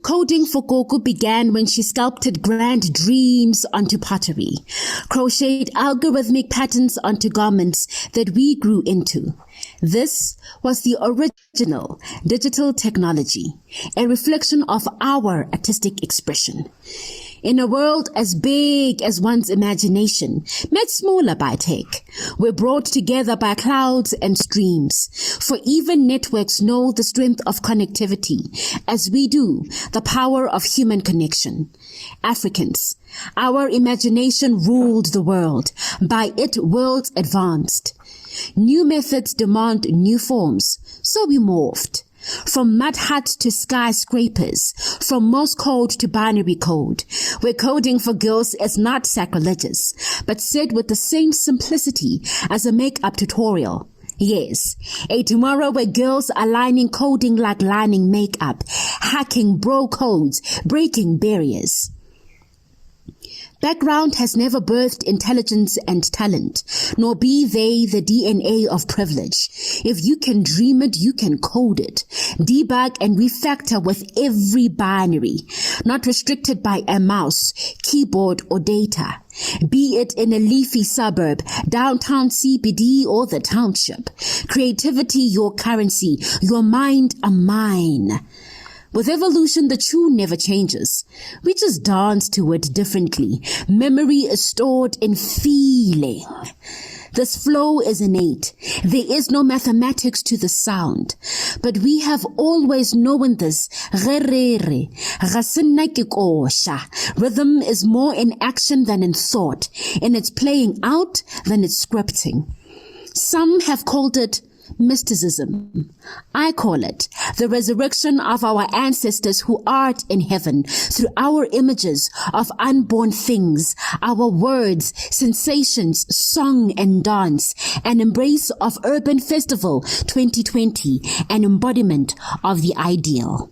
Coding for Gogo began when she sculpted grand dreams onto pottery, crocheted algorithmic patterns onto garments that we grew into. This was the original digital technology, a reflection of our artistic expression. In a world as big as one's imagination, made smaller by tech, we're brought together by clouds and streams. For even networks know the strength of connectivity, as we do the power of human connection. Africans, our imagination ruled the world. By it, worlds advanced. New methods demand new forms, so we morphed. From mud huts to skyscrapers, from Morse code to binary code, where coding for girls is not sacrilegious, but said with the same simplicity as a makeup tutorial. Yes, a tomorrow where girls are lining coding like lining makeup, hacking bro codes, breaking barriers. Background has never birthed intelligence and talent, nor be they the DNA of privilege. If you can dream it, you can code it. Debug and refactor with every binary, not restricted by a mouse, keyboard, or data. Be it in a leafy suburb, downtown CBD, or the township. Creativity your currency, your mind a mine. With evolution, the tune never changes. We just dance to it differently. Memory is stored in feeling. This flow is innate. There is no mathematics to the sound. But we have always known this. Rhythm is more in action than in thought, in its playing out than its scripting. Some have called it mysticism. I call it the resurrection of our ancestors who art in heaven through our images of unborn things, our words, sensations, song and dance, an embrace of Urban Festival 2020, an embodiment of the ideal.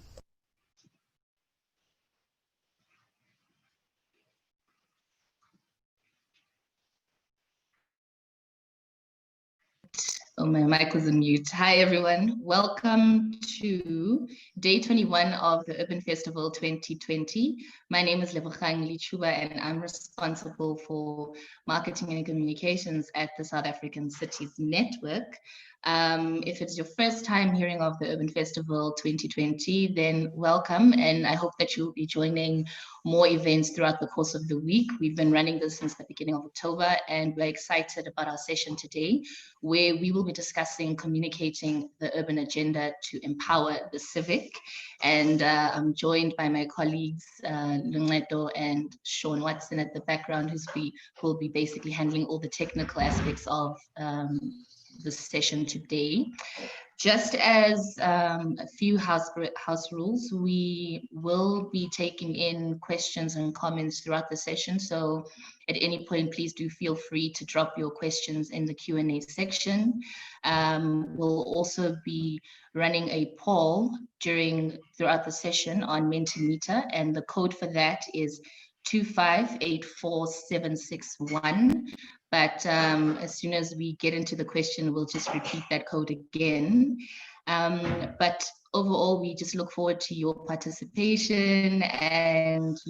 Oh, my mic was on mute. Hi, everyone. Welcome to day 21 of the Urban Festival 2020. My name is Lebogang Lichuba, and I'm responsible for marketing and communications at the South African Cities Network. If it's your first time hearing of the Urban Festival 2020, then welcome, and I hope that you'll be joining more events throughout the course of the week. We've been running this since the beginning of October, and we're excited about our session today, where we will be discussing communicating the urban agenda to empower the civic. And I'm joined by my colleagues, Lungedo and Sean Watson at the background, who will be basically handling all the technical aspects of the session today. Just as a few house rules, we will be taking in questions and comments throughout the session. So at any point, please do feel free to drop your questions in the Q&A section. We'll also be running a poll throughout the session on Mentimeter, and the code for that is 2584761. But as soon as we get into the question, we'll just repeat that code again. But overall, we just look forward to your participation and,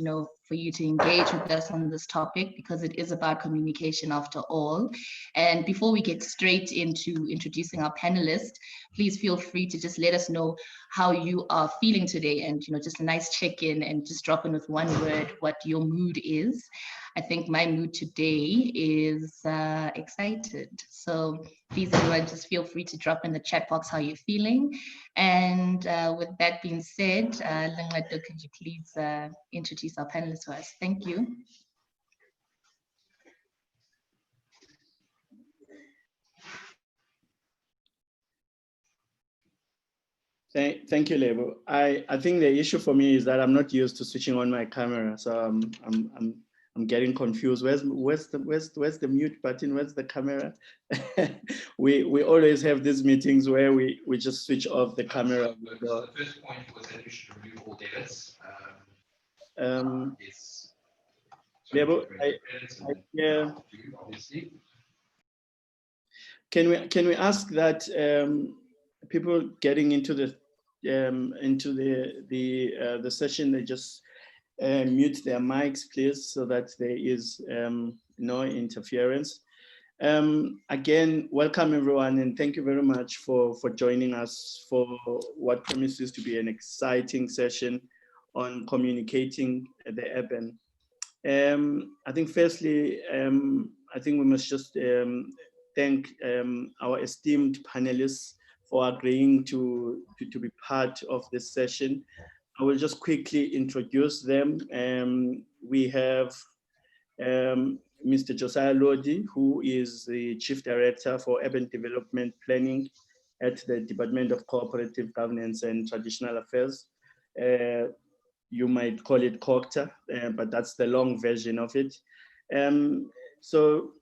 for you to engage with us on this topic, because it is about communication after all. And before we get straight into introducing our panelists, please feel free to just let us know how you are feeling today, and just a nice check-in, and just drop in with one word what your mood is. I think my mood today is excited. So please, everyone, just feel free to drop in the chat box how you're feeling. And with that being said, Lungedo, could you please introduce our panelists to us? Thank you. Thank you, Lebo. I think the issue for me is that I'm not used to switching on my camera, so I'm getting confused. Where's the mute button? Where's the camera? we always have these meetings where we just switch off the camera. The first point was that we should remove all debits. Lebo, obviously. Can we ask that people getting into the into the session, they just mute their mics, please, so that there is no interference. Again, welcome everyone, and thank you very much for joining us for what promises to be an exciting session on communicating the urban. I think firstly, I think we must just thank our esteemed panelists for agreeing to be part of this session. I will just quickly introduce them. We have Mr. Josiah Lodi, who is the Chief Director for Urban Development Planning at the Department of Cooperative Governance and Traditional Affairs. You might call it COCTA, but that's the long version of it. So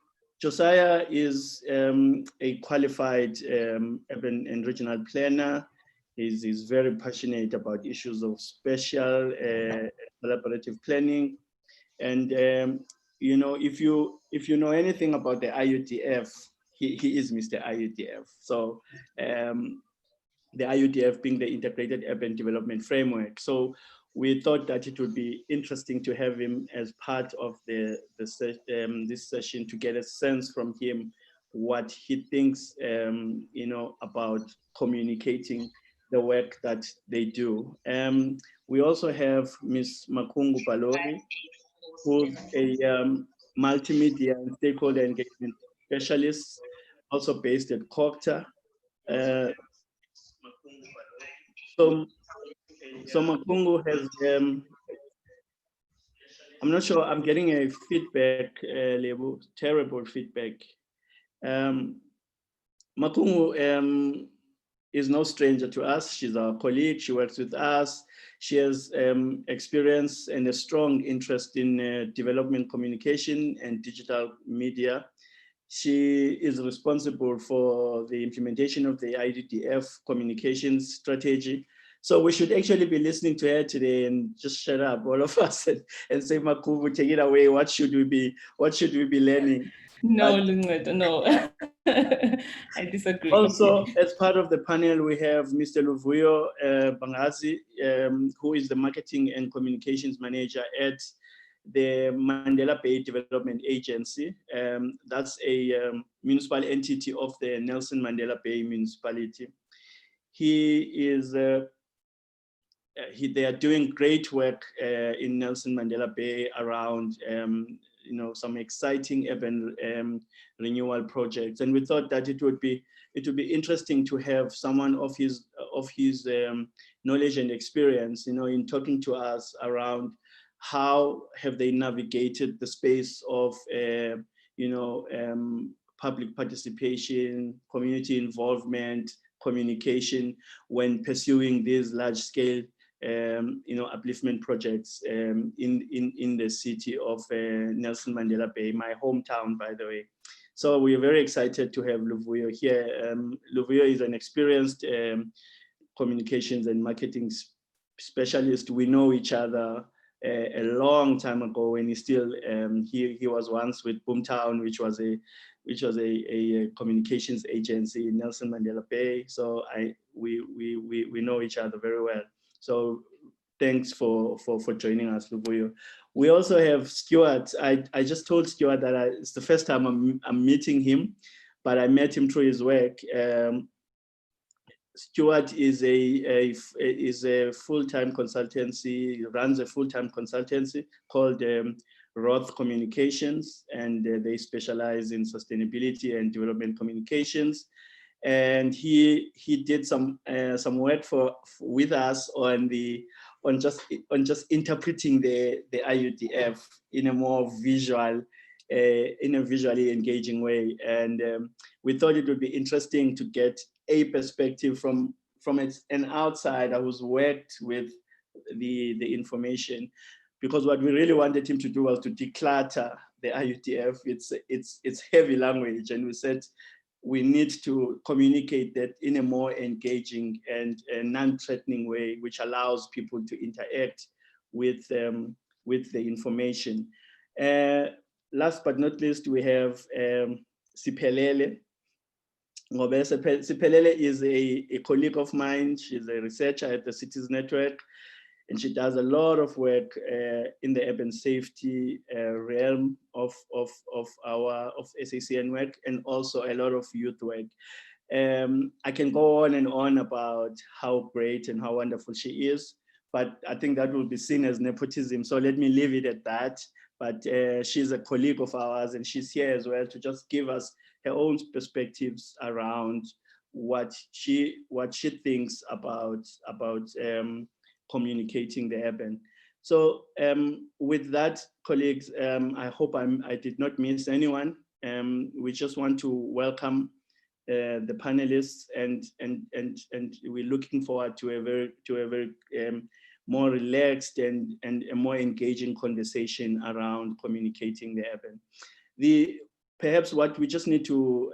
Josiah is a qualified urban and regional planner. He's very passionate about issues of spatial collaborative planning. And you know, if you know anything about the IUDF, he is Mr. IUDF. So the IUDF being the Integrated Urban Development Framework. So we thought that it would be interesting to have him as part of this session to get a sense from him what he thinks, you know, about communicating the work that they do. We also have Ms. Makungu Balori, who's a multimedia and stakeholder engagement specialist, also based at COCTA. So Makungu has, I'm not sure, I'm getting a feedback label, terrible feedback. Makungu is no stranger to us. She's our colleague, she works with us. She has experience and a strong interest in development communication and digital media. She is responsible for the implementation of the IDDF communications strategy. So we should actually be listening to her today and just shut up, all of us, and say, Makungu, take it away. What should we be learning? No, Lungoto, no. I disagree. Also, as part of the panel, we have Mr. Luvuyo Bangazi, who is the Marketing and Communications Manager at the Mandela Bay Development Agency. That's a municipal entity of the Nelson Mandela Bay municipality. They are doing great work in Nelson Mandela Bay around you know, some exciting urban renewal projects, and we thought that it would be interesting to have someone of his knowledge and experience, you know, in talking to us around how have they navigated the space of you know, public participation, community involvement, communication when pursuing these large-scale you know, upliftment projects in the city of Nelson Mandela Bay, my hometown, by the way. So we are very excited to have Luvuyo here. Luvuyo is an experienced communications and marketing specialist. We know each other a long time ago when he still he was once with Boomtown, which was a communications agency in Nelson Mandela Bay. So we know each other very well. So thanks for joining us, Luvuyo. We also have Stuart. I just told Stuart that it's the first time I'm meeting him, but I met him through his work. Stuart is a full-time consultancy. He runs a full-time consultancy called Roth Communications, and they specialize in sustainability and development communications. And he did some work with us on just interpreting the IUDF in a more visual, in a visually engaging way. And we thought it would be interesting to get a perspective from an outsider who's worked with the information, because what we really wanted him to do was to declutter the IUDF. It's heavy language, and we said we need to communicate that in a more engaging and non-threatening way, which allows people to interact with the information. Last but not least, we have Siphelele. Ngobe Siphelele is a colleague of mine. She's a researcher at the Cities Network, and she does a lot of work in the urban safety realm of SACN work, and also a lot of youth work. I can go on and on about how great and how wonderful she is, but I think that will be seen as nepotism. So let me leave it at that. But she's a colleague of ours, and she's here as well to just give us her own perspectives around what she thinks about communicating the urban. So with that, colleagues, I hope I did not miss anyone. We just want to welcome the panelists, and we're looking forward to a very more relaxed and a more engaging conversation around communicating the urban. Perhaps what we just need to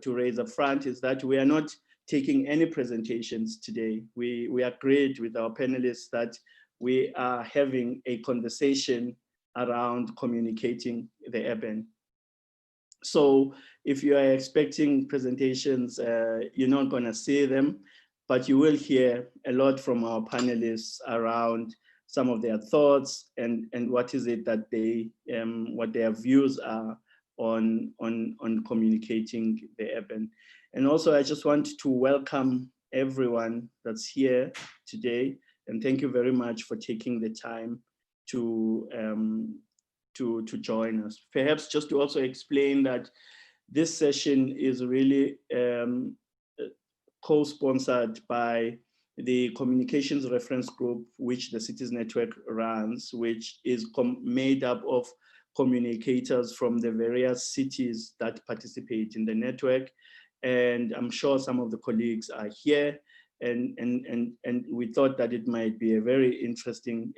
raise up front is that we are not taking any presentations today. We agreed with our panelists that we are having a conversation around communicating the urban. So if you are expecting presentations, you're not going to see them, but you will hear a lot from our panelists around some of their thoughts and what is it that what their views are on communicating the urban. And also, I just want to welcome everyone that's here today, and thank you very much for taking the time to join us. Perhaps just to also explain that this session is really co-sponsored by the Communications Reference Group, which the Cities Network runs, which is made up of communicators from the various cities that participate in the network. And I'm sure some of the colleagues are here, and we thought that it might be a very interesting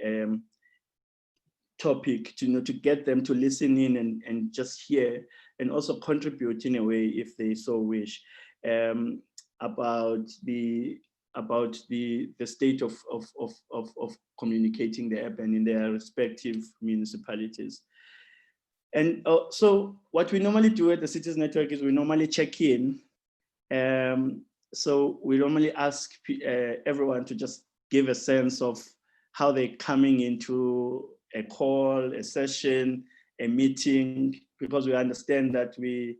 topic to get them to listen in and just hear, and also contribute in a way, if they so wish, about the state of communicating the urban in their respective municipalities. And so what we normally do at the Cities Network is we normally check in. So we normally ask everyone to just give a sense of how they're coming into a call, a session, a meeting, because we understand that we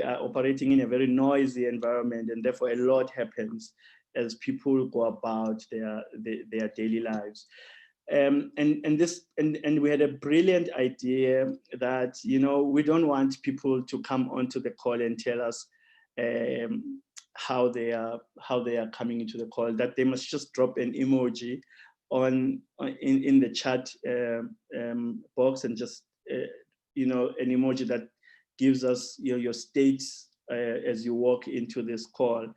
are operating in a very noisy environment, and therefore a lot happens as people go about their daily lives. And we had a brilliant idea that, we don't want people to come onto the call and tell us how they are coming into the call, that they must just drop an emoji in the chat box, and just an emoji that gives us your state as you walk into this call.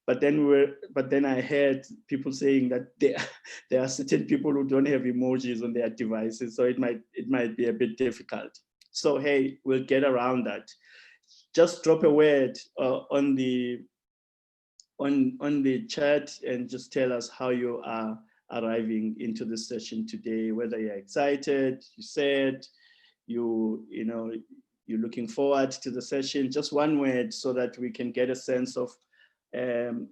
But then I heard people saying that there are certain people who don't have emojis on their devices, so it might be a bit difficult. So hey, we'll get around that. Just drop a word on the chat and just tell us how you are arriving into this session today, whether you're excited, you said, you're looking forward to the session. Just one word so that we can get a sense of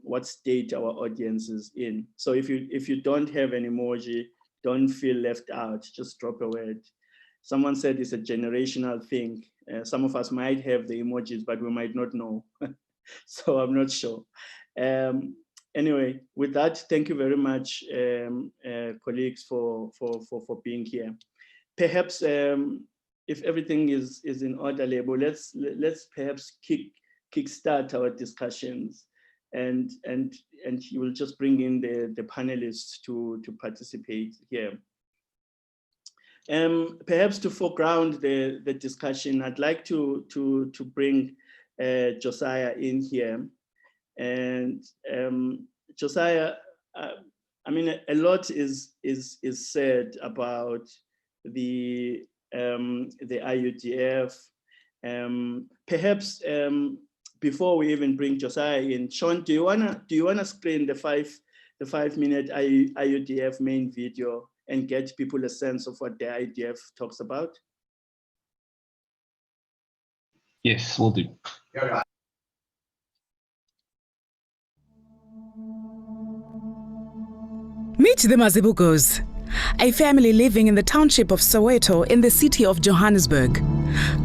what state our audience is in. So if you don't have an emoji, don't feel left out, just drop a word. Someone said it's a generational thing. Some of us might have the emojis, but we might not know. So I'm not sure. Anyway, with that, thank you very much, colleagues, for being here. Perhaps if everything is in order, let's perhaps kickstart our discussions, and you will just bring in the panelists to participate here. Perhaps to foreground the discussion, I'd like to bring Josiah in here. And Josiah, I mean, a lot is said about the IUDF. Perhaps before we even bring Josiah in, Sean, do you wanna screen the 5-minute IUDF main video and get people a sense of what the IUDF talks about? Yes, we'll do. Meet the Mazibugos, a family living in the township of Soweto in the city of Johannesburg.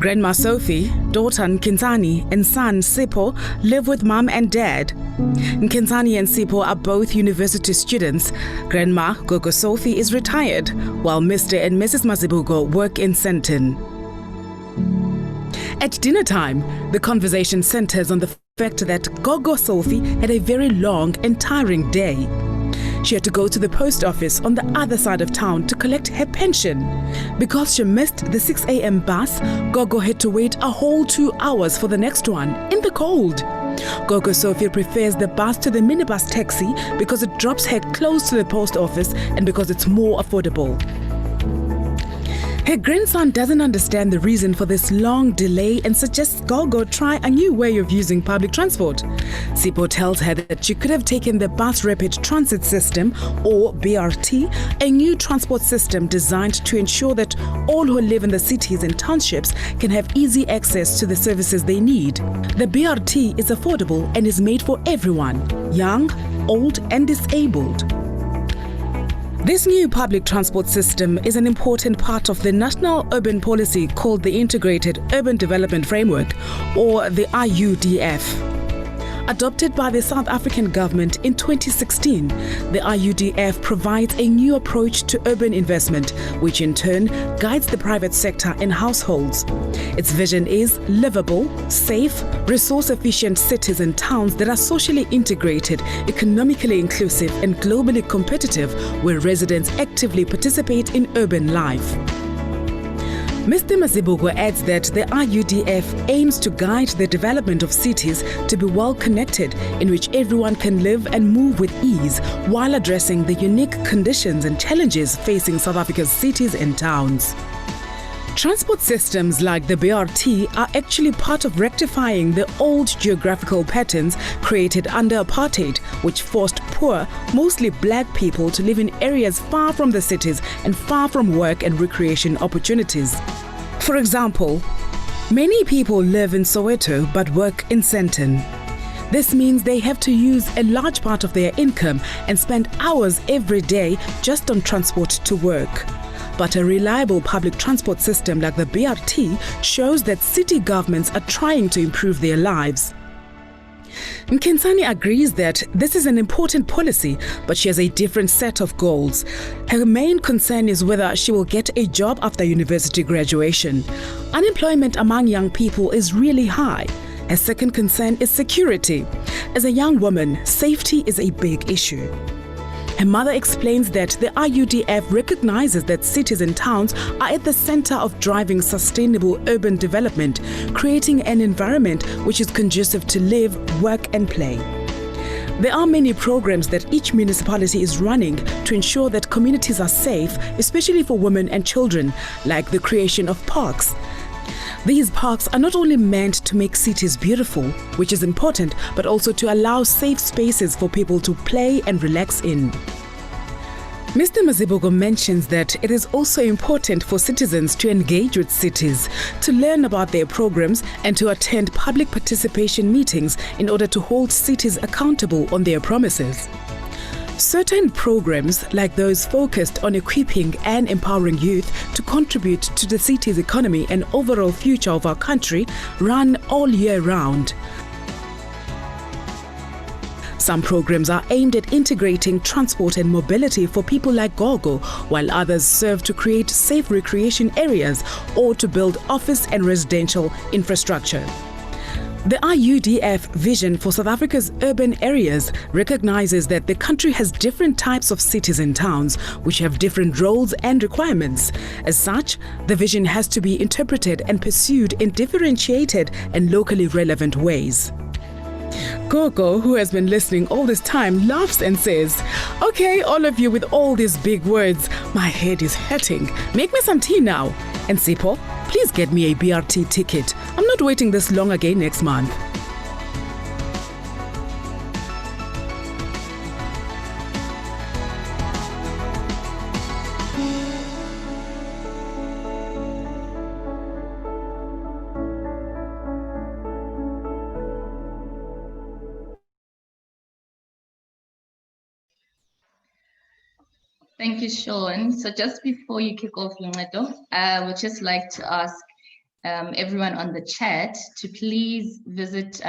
Grandma Sophie, daughter Nkinzani, and son Sipho live with mom and dad. Nkinzani and Sipho are both university students. Grandma, Gogo Sophie, is retired, while Mr. and Mrs. Mazibugo work in Sandton. At dinner time, the conversation centers on the fact that Gogo Sophie had a very long and tiring day. She had to go to the post office on the other side of town to collect her pension. Because she missed the 6 a.m. bus, Gogo had to wait a whole 2 hours for the next one in the cold. Gogo Sophie prefers the bus to the minibus taxi because it drops her close to the post office and because it's more affordable. Her grandson doesn't understand the reason for this long delay and suggests Gogo try a new way of using public transport. Sipho tells her that she could have taken the Bus Rapid Transit System, or BRT, a new transport system designed to ensure that all who live in the cities and townships can have easy access to the services they need. The BRT is affordable and is made for everyone, young, old, and disabled. This new public transport system is an important part of the national urban policy called the Integrated Urban Development Framework, or the IUDF. Adopted by the South African government in 2016, the IUDF provides a new approach to urban investment, which in turn guides the private sector and households. Its vision is livable, safe, resource-efficient cities and towns that are socially integrated, economically inclusive, and globally competitive, where residents actively participate in urban life. Mr. Mazibugo adds that the IUDF aims to guide the development of cities to be well connected, in which everyone can live and move with ease, while addressing the unique conditions and challenges facing South Africa's cities and towns. Transport systems like the BRT are actually part of rectifying the old geographical patterns created under apartheid, which forced poor, mostly black people to live in areas far from the cities and far from work and recreation opportunities. For example, many people live in Soweto but work in Sandton. This means they have to use a large part of their income and spend hours every day just on transport to work. But a reliable public transport system like the BRT shows that city governments are trying to improve their lives. Nkinzani agrees that this is an important policy, but she has a different set of goals. Her main concern is whether she will get a job after university graduation. Unemployment among young people is really high. Her second concern is security. As a young woman, safety is a big issue. Her mother explains that the IUDF recognizes that cities and towns are at the center of driving sustainable urban development, creating an environment which is conducive to live, work, and play. There are many programs that each municipality is running to ensure that communities are safe, especially for women and children, like the creation of parks. These parks are not only meant to make cities beautiful, which is important, but also to allow safe spaces for people to play and relax in. Mr. Mazibugo mentions that it is also important for citizens to engage with cities, to learn about their programs, and to attend public participation meetings in order to hold cities accountable on their promises. Certain programs, like those focused on equipping and empowering youth to contribute to the city's economy and overall future of our country, run all year round. Some programs are aimed at integrating transport and mobility for people like Gogo, while others serve to create safe recreation areas or to build office and residential infrastructure. The IUDF vision for South Africa's urban areas recognizes that the country has different types of cities and towns, which have different roles and requirements. As such, the vision has to be interpreted and pursued in differentiated and locally relevant ways. Gogo, who has been listening all this time, laughs and says, "Okay, all of you with all these big words, my head is hurting. Make me some tea now. And Sipho, please get me a BRT ticket. I'm not waiting this long again next month." Thank you, Sean. So just before you kick off, Luncedo, I would just like to ask everyone on the chat to please visit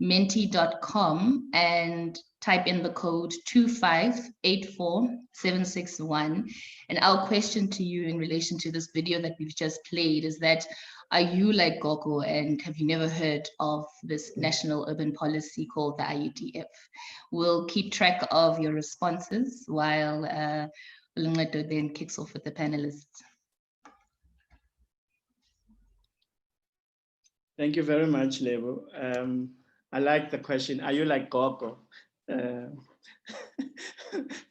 menti.com and type in the code 2584761. And our question to you in relation to this video that we've just played is that, are you like Gogo and have you never heard of this national urban policy called the IUDF? We'll keep track of your responses while Luncedo then kicks off with the panelists. Thank you very much, Lebo. I like the question. Are you like Gogo?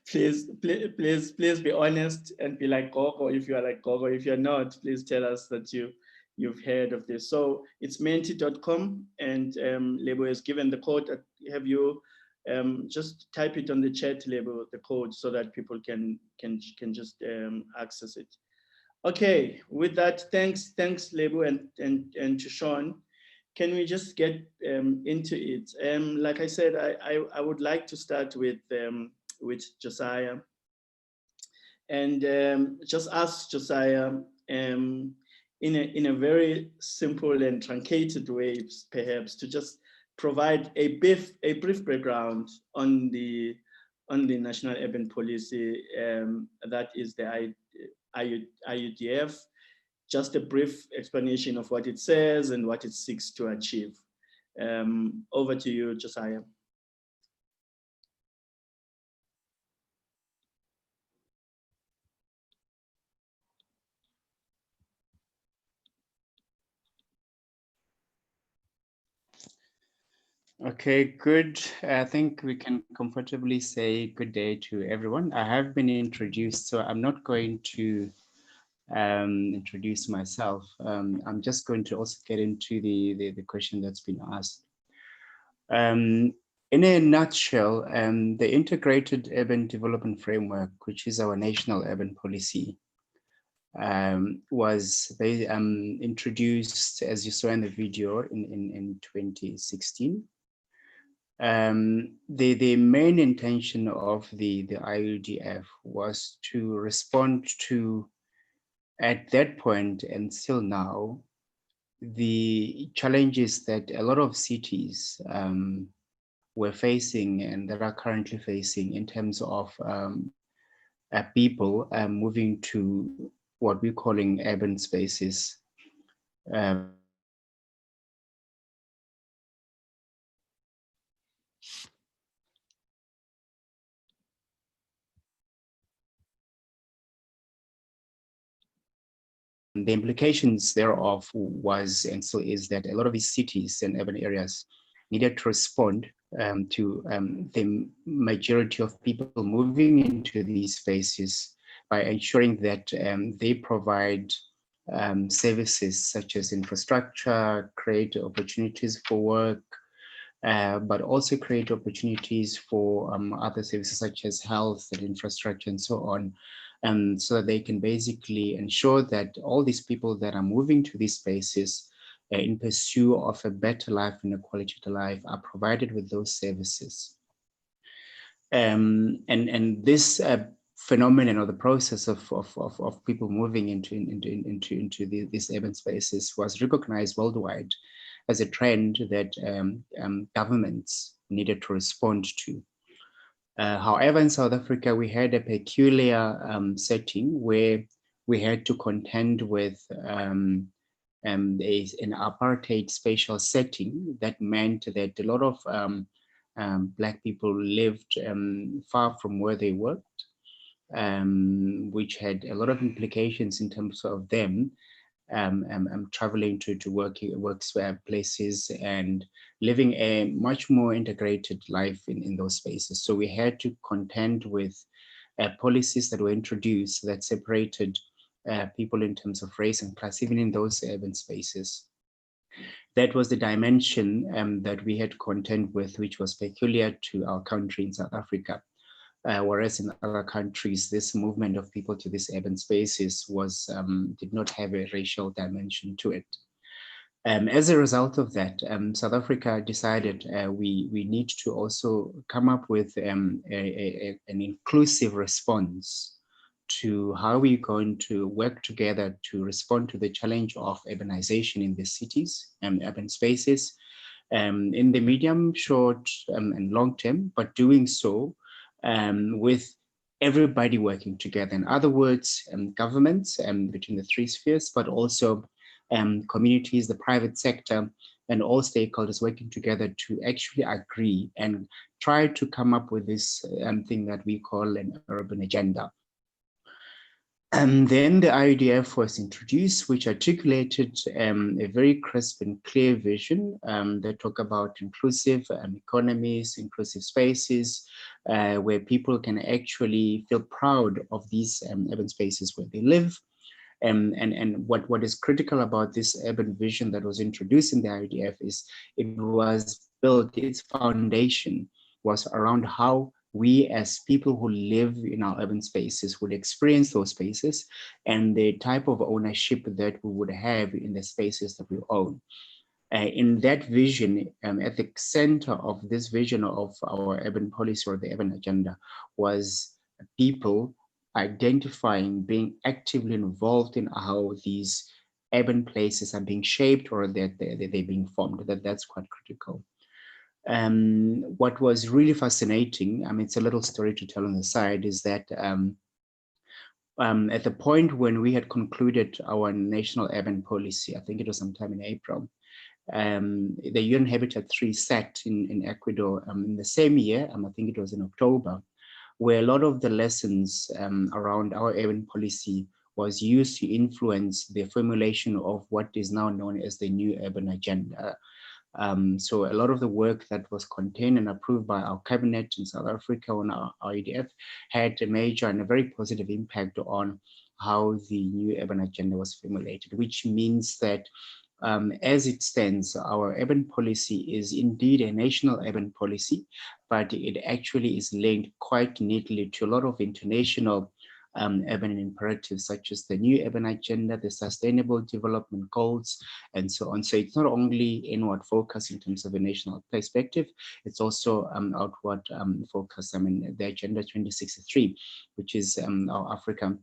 Please be honest and be like Gogo if you are like Gogo. If you're not, please tell us that you've heard of this. So it's menti.com, and Lebo has given the code. Have you just type it on the chat, Lebo, the code, so that people can just access it. Okay, with that, thanks, Lebo, and to Sean. Can we just get into it? Like I said, I would like to start with Josiah, and just ask Josiah in a very simple and truncated way, perhaps, to just provide a brief background on the national urban policy that is the IUDF, just a brief explanation of what it says and what it seeks to achieve. Over to you, Josiah. Okay, good. I think we can comfortably say good day to everyone. I have been introduced, so I'm not going to introduce myself. I'm just going to also get into the question that's been asked. In a nutshell, the Integrated Urban Development Framework, which is our national urban policy, was introduced, as you saw in the video, in 2016. The main intention of the IUDF was to respond to, at that point and still now, the challenges that a lot of cities were facing and that are currently facing in terms of people moving to what we're calling urban spaces. The implications thereof was and still is that a lot of these cities and urban areas needed to respond to the majority of people moving into these spaces by ensuring that they provide services such as infrastructure, create opportunities for work, but also create opportunities for other services such as health and infrastructure and so on. So that they can basically ensure that all these people that are moving to these spaces in pursuit of a better life and a quality of life are provided with those services. And this phenomenon or the process of people moving into these urban spaces was recognized worldwide as a trend that governments needed to respond to. However, in South Africa, we had a peculiar setting where we had to contend with an apartheid spatial setting that meant that a lot of Black people lived far from where they worked, which had a lot of implications in terms of them traveling to workplaces and living a much more integrated life in those spaces. So we had to contend with policies that were introduced that separated people in terms of race and class, even in those urban spaces. That was the dimension that we had to contend with, which was peculiar to our country in South Africa. Whereas in other countries, this movement of people to these urban spaces was did not have a racial dimension to it. As a result of that, South Africa decided we need to also come up with an inclusive response to how we're going to work together to respond to the challenge of urbanization in the cities and urban spaces in the medium, short, and long term, but doing so with everybody working together. In other words, governments between the three spheres, but also communities, the private sector, and all stakeholders working together to actually agree and try to come up with this thing that we call an urban agenda. And then the IDF was introduced, which articulated a very crisp and clear vision that talk about inclusive economies, inclusive spaces, where people can actually feel proud of these urban spaces where they live. And what is critical about this urban vision that was introduced in the IDF is it was built, its foundation was around how we as people who live in our urban spaces would experience those spaces and the type of ownership that we would have in the spaces that we own. In that vision, at the center of this vision of our urban policy or the urban agenda was people identifying, being actively involved in how these urban places are being shaped or that they're being formed. That's quite critical. What was really fascinating, I mean, it's a little story to tell on the side, is that at the point when we had concluded our national urban policy, I think it was sometime in April, the UN Habitat 3 sat in Ecuador in the same year, I think it was in October, where a lot of the lessons around our urban policy was used to influence the formulation of what is now known as the new urban agenda. So a lot of the work that was contained and approved by our cabinet in South Africa on our IDF had a major and a very positive impact on how the new urban agenda was formulated, which means that as it stands, our urban policy is indeed a national urban policy, but it actually is linked quite neatly to a lot of international urban imperatives, such as the new urban agenda, the sustainable development goals, and so on. So it's not only inward focus in terms of a national perspective, it's also outward focus. I mean, the Agenda 2063, which is our African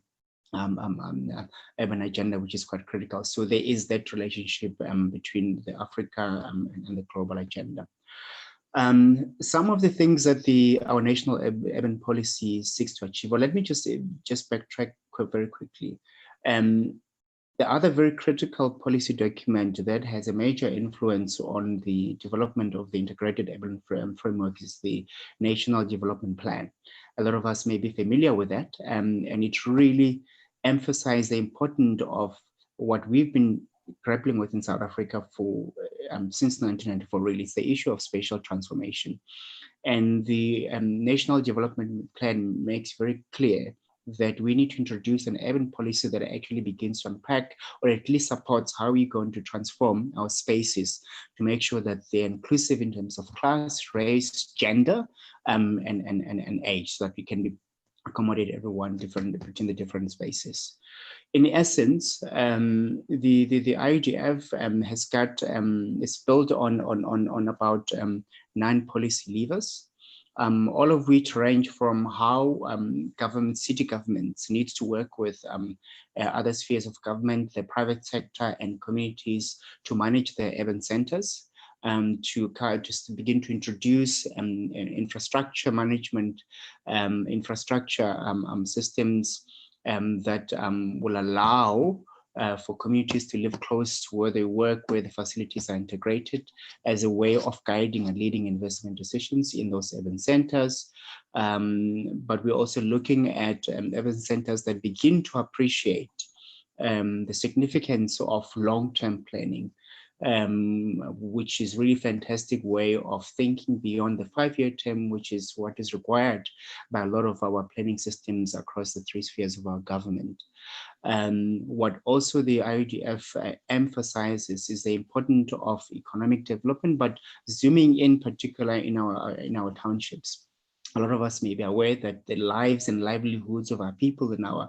urban agenda, which is quite critical. So there is that relationship between the Africa and the global agenda. Some of the things that our national urban policy seeks to achieve, well, let me just backtrack very quickly. The other very critical policy document that has a major influence on the development of the integrated urban framework is the National Development Plan. A lot of us may be familiar with that, and it really emphasized the importance of what we've been grappling with in South Africa for since 1994, really. It's the issue of spatial transformation. And the National Development Plan makes very clear that we need to introduce an urban policy that actually begins to unpack or at least supports how we're going to transform our spaces to make sure that they're inclusive in terms of class, race, gender, and age, so that we can accommodate everyone between the different spaces. In essence, the IGF has got is built on about 9 policy levers, all of which range from how city governments needs to work with other spheres of government, the private sector, and communities to manage their urban centers. To just begin to introduce infrastructure management, infrastructure systems that will allow for communities to live close to where they work, where the facilities are integrated, as a way of guiding and leading investment decisions in those urban centers. But we're also looking at urban centers that begin to appreciate the significance of long-term planning, which is really fantastic way of thinking beyond the 5-year term, which is what is required by a lot of our planning systems across the 3 spheres of our government. What also the IUDF emphasizes is the importance of economic development, but zooming in particular in our townships. a lot of us may be aware that the lives and livelihoods of our people in our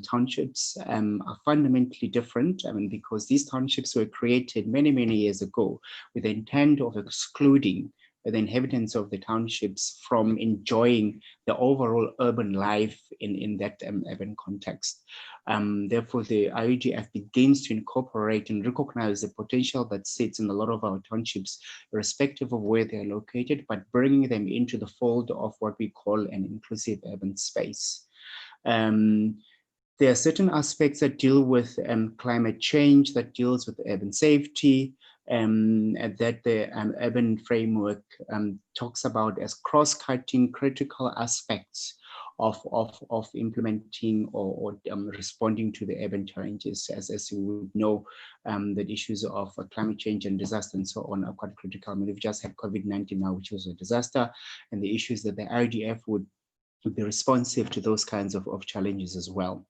townships are fundamentally different. I mean, because these townships were created many, many years ago with the intent of excluding the inhabitants of the townships from enjoying the overall urban life in that urban context. Therefore, the IUGF begins to incorporate and recognize the potential that sits in a lot of our townships, irrespective of where they're located, but bringing them into the fold of what we call an inclusive urban space. There are certain aspects that deal with climate change, that deals with urban safety, that the urban framework talks about as cross-cutting critical aspects of implementing or responding to the urban challenges. As you would know, that issues of climate change and disaster and so on are quite critical. I mean, we've just had COVID-19 now, which was a disaster, and the issues that the IUGF would be responsive to those kinds of challenges as well.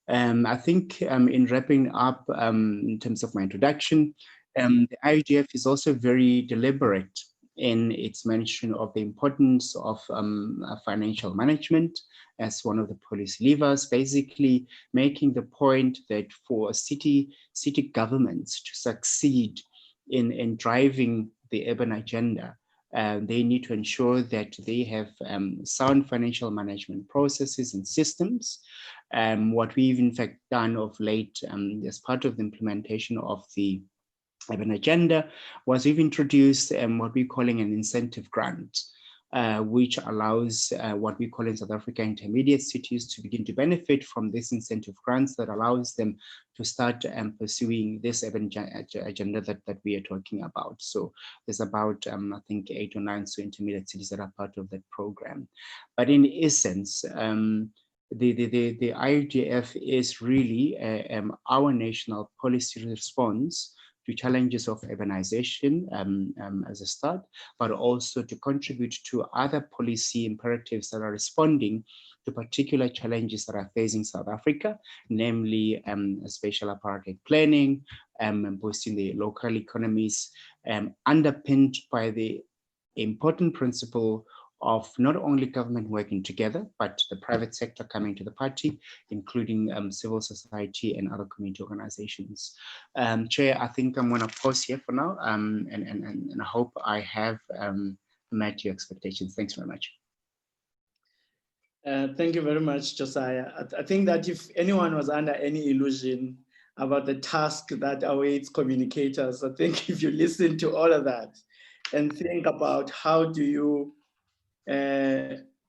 I think in wrapping up in terms of my introduction, the IUGF is also very deliberate in its mention of the importance of financial management as one of the policy levers, basically making the point that for city governments to succeed in driving the urban agenda, they need to ensure that they have sound financial management processes and systems. What we've in fact done of late as part of the implementation of the urban agenda was we've introduced what we're calling an incentive grant, which allows what we call in South Africa intermediate cities to begin to benefit from this incentive grants that allows them to start pursuing this urban agenda that we are talking about. So there's about, I think, 8 or 9 intermediate cities that are part of that program. But in essence, the IUGF is really our national policy response to challenges of urbanization as a start, but also to contribute to other policy imperatives that are responding to particular challenges that are facing South Africa, namely spatial apartheid planning, boosting the local economies, underpinned by the important principle of not only government working together, but the private sector coming to the party, including civil society and other community organizations. Chair, I think I'm going to pause here for now, and I hope I have met your expectations. Thanks very much. Thank you very much, Josiah. I think that if anyone was under any illusion about the task that awaits communicators, I think if you listen to all of that and think about how do you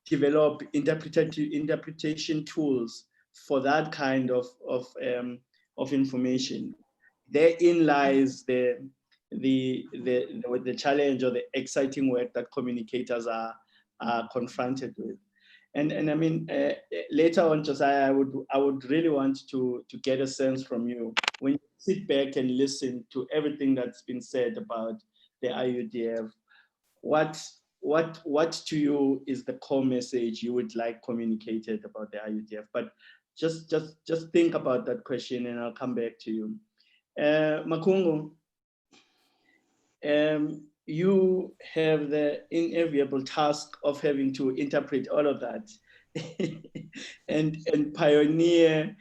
develop interpretation tools for that kind of information, therein lies the challenge or the exciting work that communicators are confronted with. And I mean, later on, Josiah, I would really want to get a sense from you when you sit back and listen to everything that's been said about the IUDF. What to you is the core message you would like communicated about the IUDF? But just think about that question, and I'll come back to you. Makungu, you have the inevitable task of having to interpret all of that and pioneer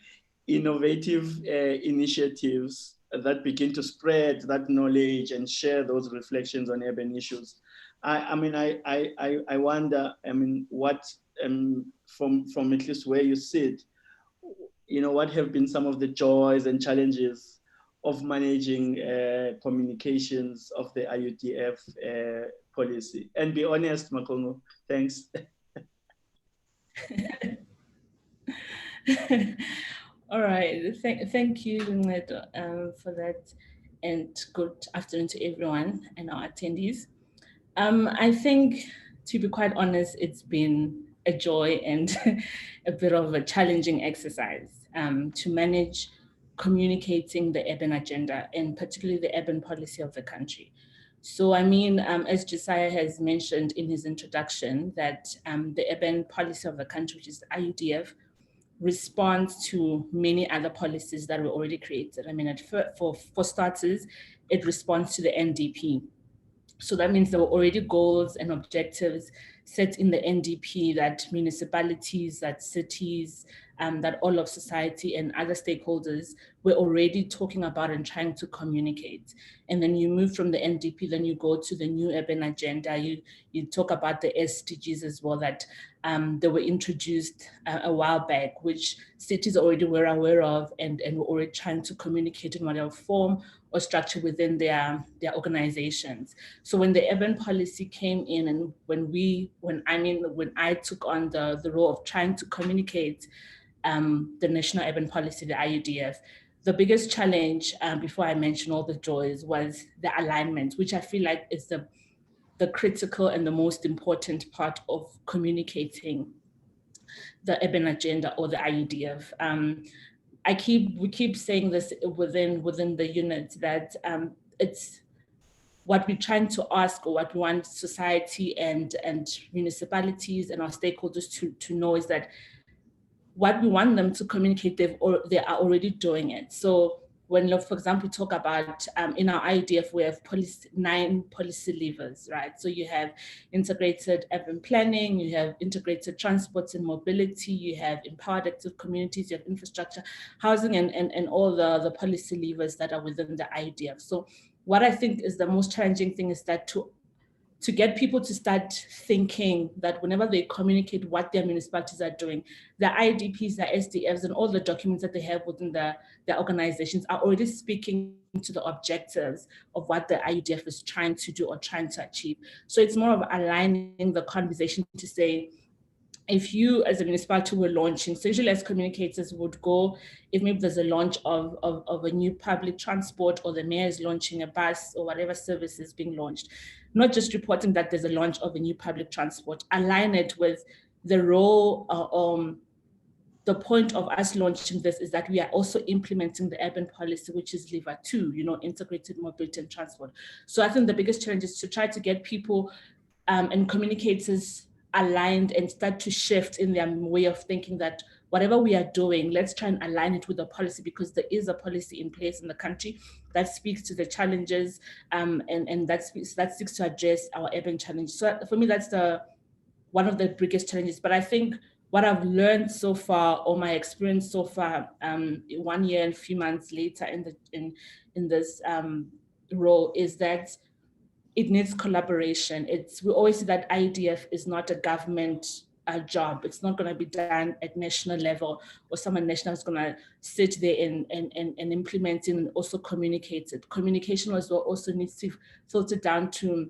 innovative initiatives that begin to spread that knowledge and share those reflections on urban issues. I wonder, what from at least where you sit, what have been some of the joys and challenges of managing communications of the IUDF policy? And be honest, Makungu. Thanks. All right. Thank you, Luncedo, for that, and good afternoon to everyone and our attendees. I think, to be quite honest, it's been a joy and a bit of a challenging exercise to manage communicating the urban agenda, and particularly the urban policy of the country. So, I mean, as Josiah has mentioned in his introduction, that the urban policy of the country, which is the IUDF, responds to many other policies that were already created. I mean, for starters, it responds to the NDP. So that means there were already goals and objectives set in the NDP that municipalities, that cities, that all of society and other stakeholders were already talking about and trying to communicate. And then you move from the NDP, then you go to the new urban agenda. You talk about the SDGs as well, that they were introduced a while back, which cities already were aware of and were already trying to communicate in whatever form or structure within their organizations. So when the urban policy came in, and when I took on the role of trying to communicate the National Urban Policy, the IUDF, the biggest challenge, before I mention all the joys, was the alignment, which I feel like is the critical and the most important part of communicating the urban agenda or the IUDF. We keep saying this within the unit, that it's what we're trying to ask, or what we want society and municipalities and our stakeholders to know, is that what we want them to communicate, they are already doing it. So when, for example, we talk about in our IDF, we have 9 policy levers, right? So you have integrated urban planning, you have integrated transport and mobility, you have empowered active communities, you have infrastructure, housing, and all the policy levers that are within the IDF. So what I think is the most challenging thing is that to get people to start thinking that whenever they communicate what their municipalities are doing, the IDPs, the SDFs, and all the documents that they have within their organizations are already speaking to the objectives of what the IUDF is trying to do or trying to achieve. So it's more of aligning the conversation to say, if you as a municipality were launching, so usually as communicators would go, if maybe there's a launch of a new public transport, or the mayor is launching a bus or whatever service is being launched, not just reporting that there's a launch of a new public transport, align it with the role, the point of us launching this is that we are also implementing the urban policy, which is lever 2, integrated mobility and transport. So I think the biggest challenge is to try to get people and communicators aligned and start to shift in their way of thinking, that whatever we are doing, let's try and align it with the policy, because there is a policy in place in the country that speaks to the challenges and that seeks to address our urban challenges. So for me, that's one of the biggest challenges. But I think what I've learned so far, or my experience so far, 1 year and a few months later in this role, is that it needs collaboration. We always say that IDF is not a government job. It's not going to be done at national level, or someone national is going to sit there and implement it and also communicate it. Communication as well also needs to filter down to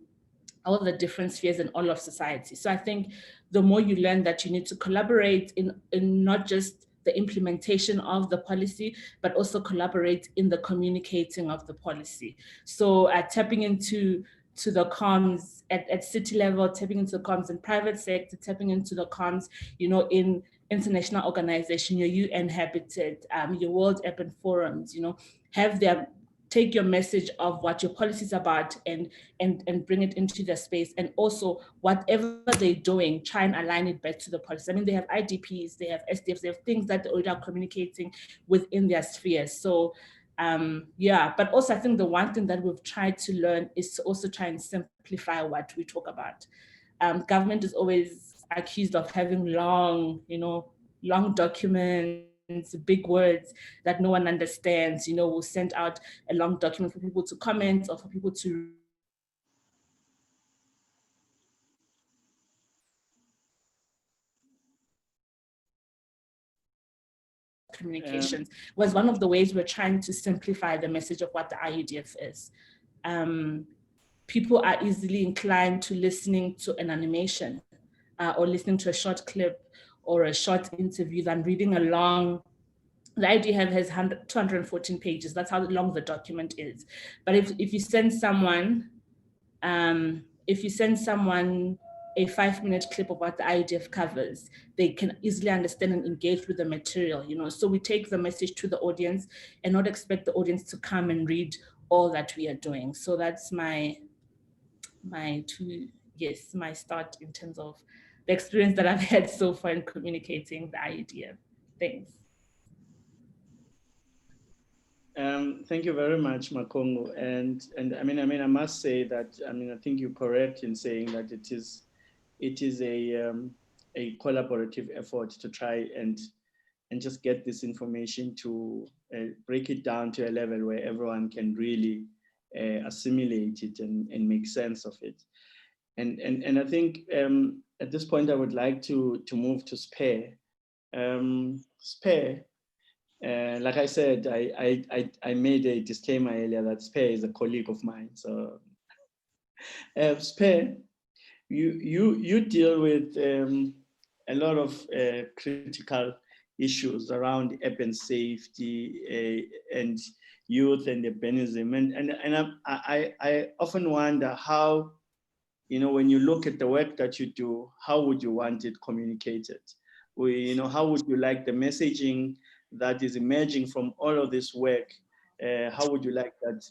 all the different spheres in all of society. So I think the more you learn that you need to collaborate in not just the implementation of the policy, but also collaborate in the communicating of the policy. So tapping into the comms at city level, tapping into the comms in private sector, tapping into the comms, in international organization, your UN Habitat, your World Urban Forums, take your message of what your policy is about and bring it into the space. And also whatever they're doing, try and align it back to the policy. I mean, they have IDPs, they have SDFs, they have things that they already are communicating within their spheres. So but also I think the one thing that we've tried to learn is to also try and simplify what we talk about. Government is always accused of having long documents, big words that no one understands. We'll send out a long document for people to comment or for people to communications was one of the ways we're trying to simplify the message of what the IUDF is. People are easily inclined to listening to an animation or listening to a short clip or a short interview than reading a long. The IUDF has 214 pages. That's how long the document is. But if you send someone, a 5-minute clip of what the IUDF covers, they can easily understand and engage with the material, So we take the message to the audience and not expect the audience to come and read all that we are doing. So that's my start in terms of the experience that I've had so far in communicating the IUDF. Thanks. Thank you very much, Makongo. And I must say that, I think you're correct in saying that it is it is a collaborative effort to try and just get this information to break it down to a level where everyone can really assimilate it and make sense of it. And I think at this point I would like to move to Spare. Spare, like I said, I made a disclaimer earlier that Spare is a colleague of mine. So Spare, you deal with a lot of critical issues around urban safety and youth and urbanism, and I often wonder how, when you look at the work that you do, how would you want it communicated? How would you like the messaging that is emerging from all of this work? How would you like that,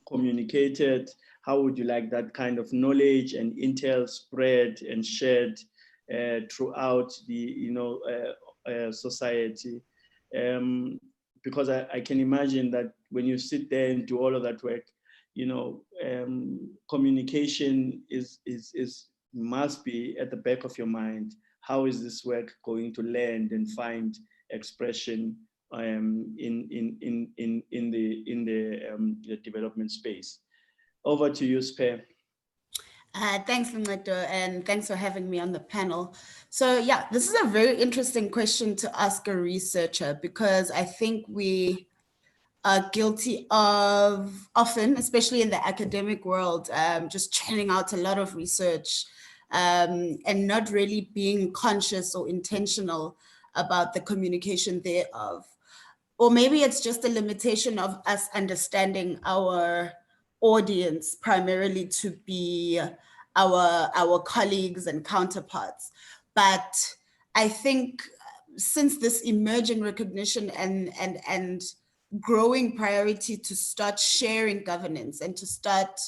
communicated? How would you like that kind of knowledge and intel spread and shared throughout the society? Because I can imagine that when you sit there and do all of that work, communication must be at the back of your mind. How is this work going to land and find expression in the development space? Over to you, Spare. Thanks, Luncedo, and thanks for having me on the panel. So yeah, this is a very interesting question to ask a researcher, because I think we are guilty of often, especially in the academic world, just churning out a lot of research and not really being conscious or intentional about the communication thereof. Or maybe it's just a limitation of us understanding our audience primarily to be our colleagues and counterparts. But I think since this emerging recognition and growing priority to start sharing governance and to start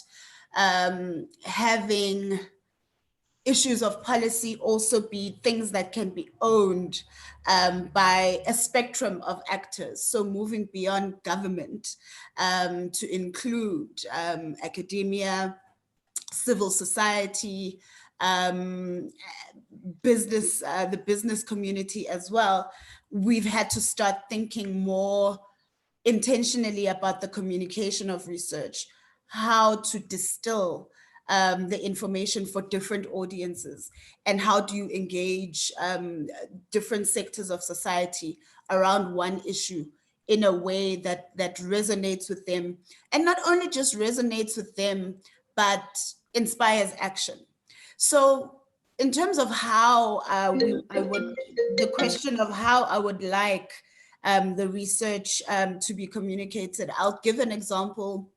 having issues of policy also be things that can be owned by a spectrum of actors. So moving beyond government to include academia, civil society, business, the business community as well. We've had to start thinking more intentionally about the communication of research, how to distill the information for different audiences, and how do you engage different sectors of society around one issue in a way that resonates with them, and not only just resonates with them, but inspires action. So in terms of how the question of how I would like the research to be communicated, I'll give an example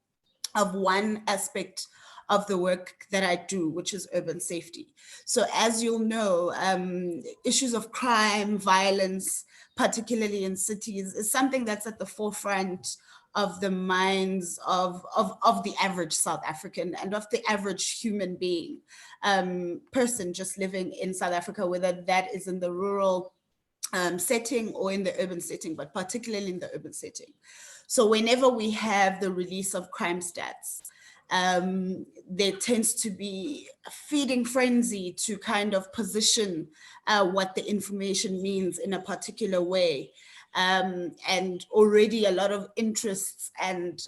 of one aspect of the work that I do, which is urban safety. So as you'll know, issues of crime, violence, particularly in cities, is something that's at the forefront of the minds of the average South African and of the average human being, person just living in South Africa, whether that is in the rural setting or in the urban setting, but particularly in the urban setting. So whenever we have the release of crime stats, there tends to be a feeding frenzy to kind of position what the information means in a particular way. And already a lot of interests and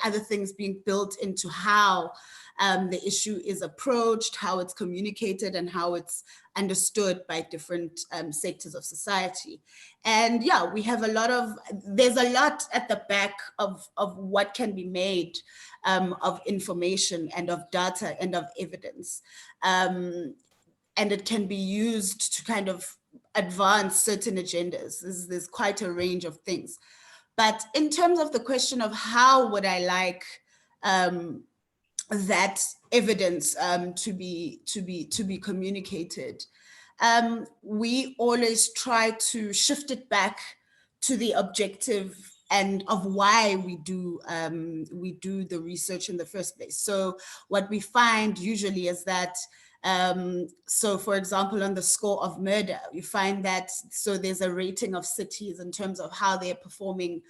other things being built into how the issue is approached, how it's communicated, and how it's understood by different sectors of society. And yeah, we have there's a lot at the back of what can be made of information and of data and of evidence. And it can be used to kind of advance certain agendas. There's quite a range of things. But in terms of the question of how would I like that evidence to be communicated, we always try to shift it back to the objective and of why we do the research in the first place. So what we find usually is that, so for example, on the score of murder, you find that, so there's a rating of cities in terms of how they're performing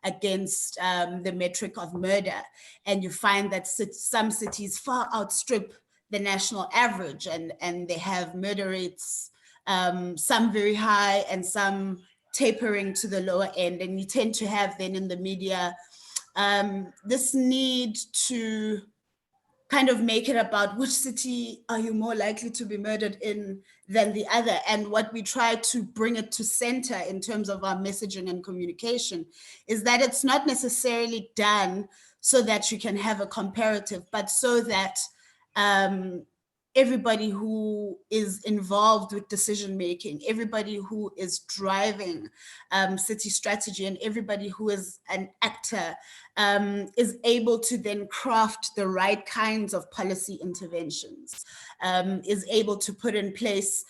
against the metric of murder. And you find that some cities far outstrip the national average, and they have murder rates, some very high and some tapering to the lower end. And you tend to have then in the media this need to kind of make it about which city are you more likely to be murdered in than the other. And what we try to bring it to center in terms of our messaging and communication is that it's not necessarily done so that you can have a comparative, but so that everybody who is involved with decision making, everybody who is driving city strategy, and everybody who is an actor is able to then craft the right kinds of policy interventions, is able to put in place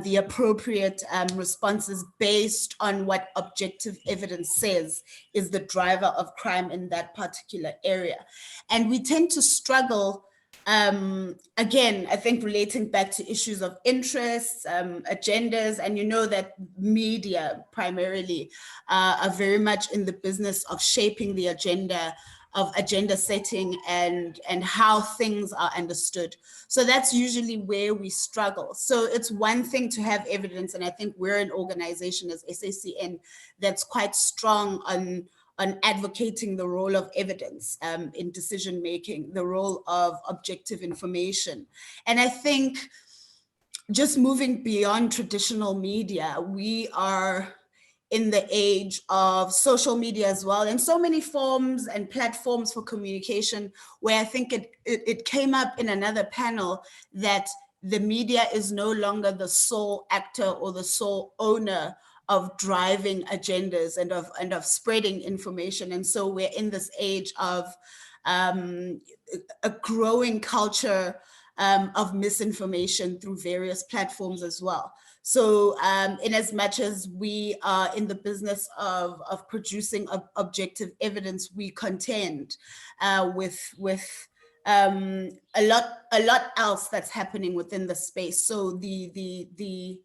the appropriate responses based on what objective evidence says is the driver of crime in that particular area. And we tend to struggle, again, I think relating back to issues of interests, agendas, and you know that media primarily are very much in the business of shaping the agenda, of agenda setting and how things are understood. So that's usually where we struggle. So it's one thing to have evidence, and I think we're an organization as SACN that's quite strong on advocating the role of evidence in decision making, the role of objective information. And I think just moving beyond traditional media, we are in the age of social media as well, and so many forms and platforms for communication, where I think it came up in another panel that the media is no longer the sole actor or the sole owner of driving agendas and of spreading information. And so we're in this age of a growing culture of misinformation through various platforms as well. So in as much as we are in the business of producing objective evidence, we contend with a lot else that's happening within the space. So the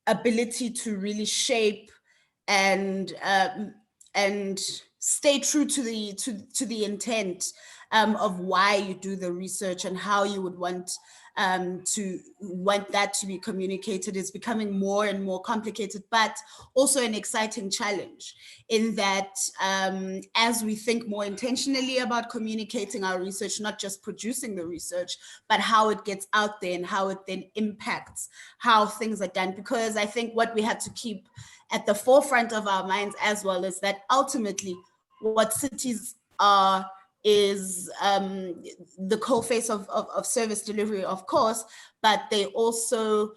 ability to really shape and stay true to the intent of why you do the research and how you would want that to be communicated is becoming more and more complicated, but also an exciting challenge in that as we think more intentionally about communicating our research, not just producing the research, but how it gets out there and how it then impacts how things are done. Because I think what we have to keep at the forefront of our minds as well is that ultimately what cities are is the coalface of service delivery, of course, but they also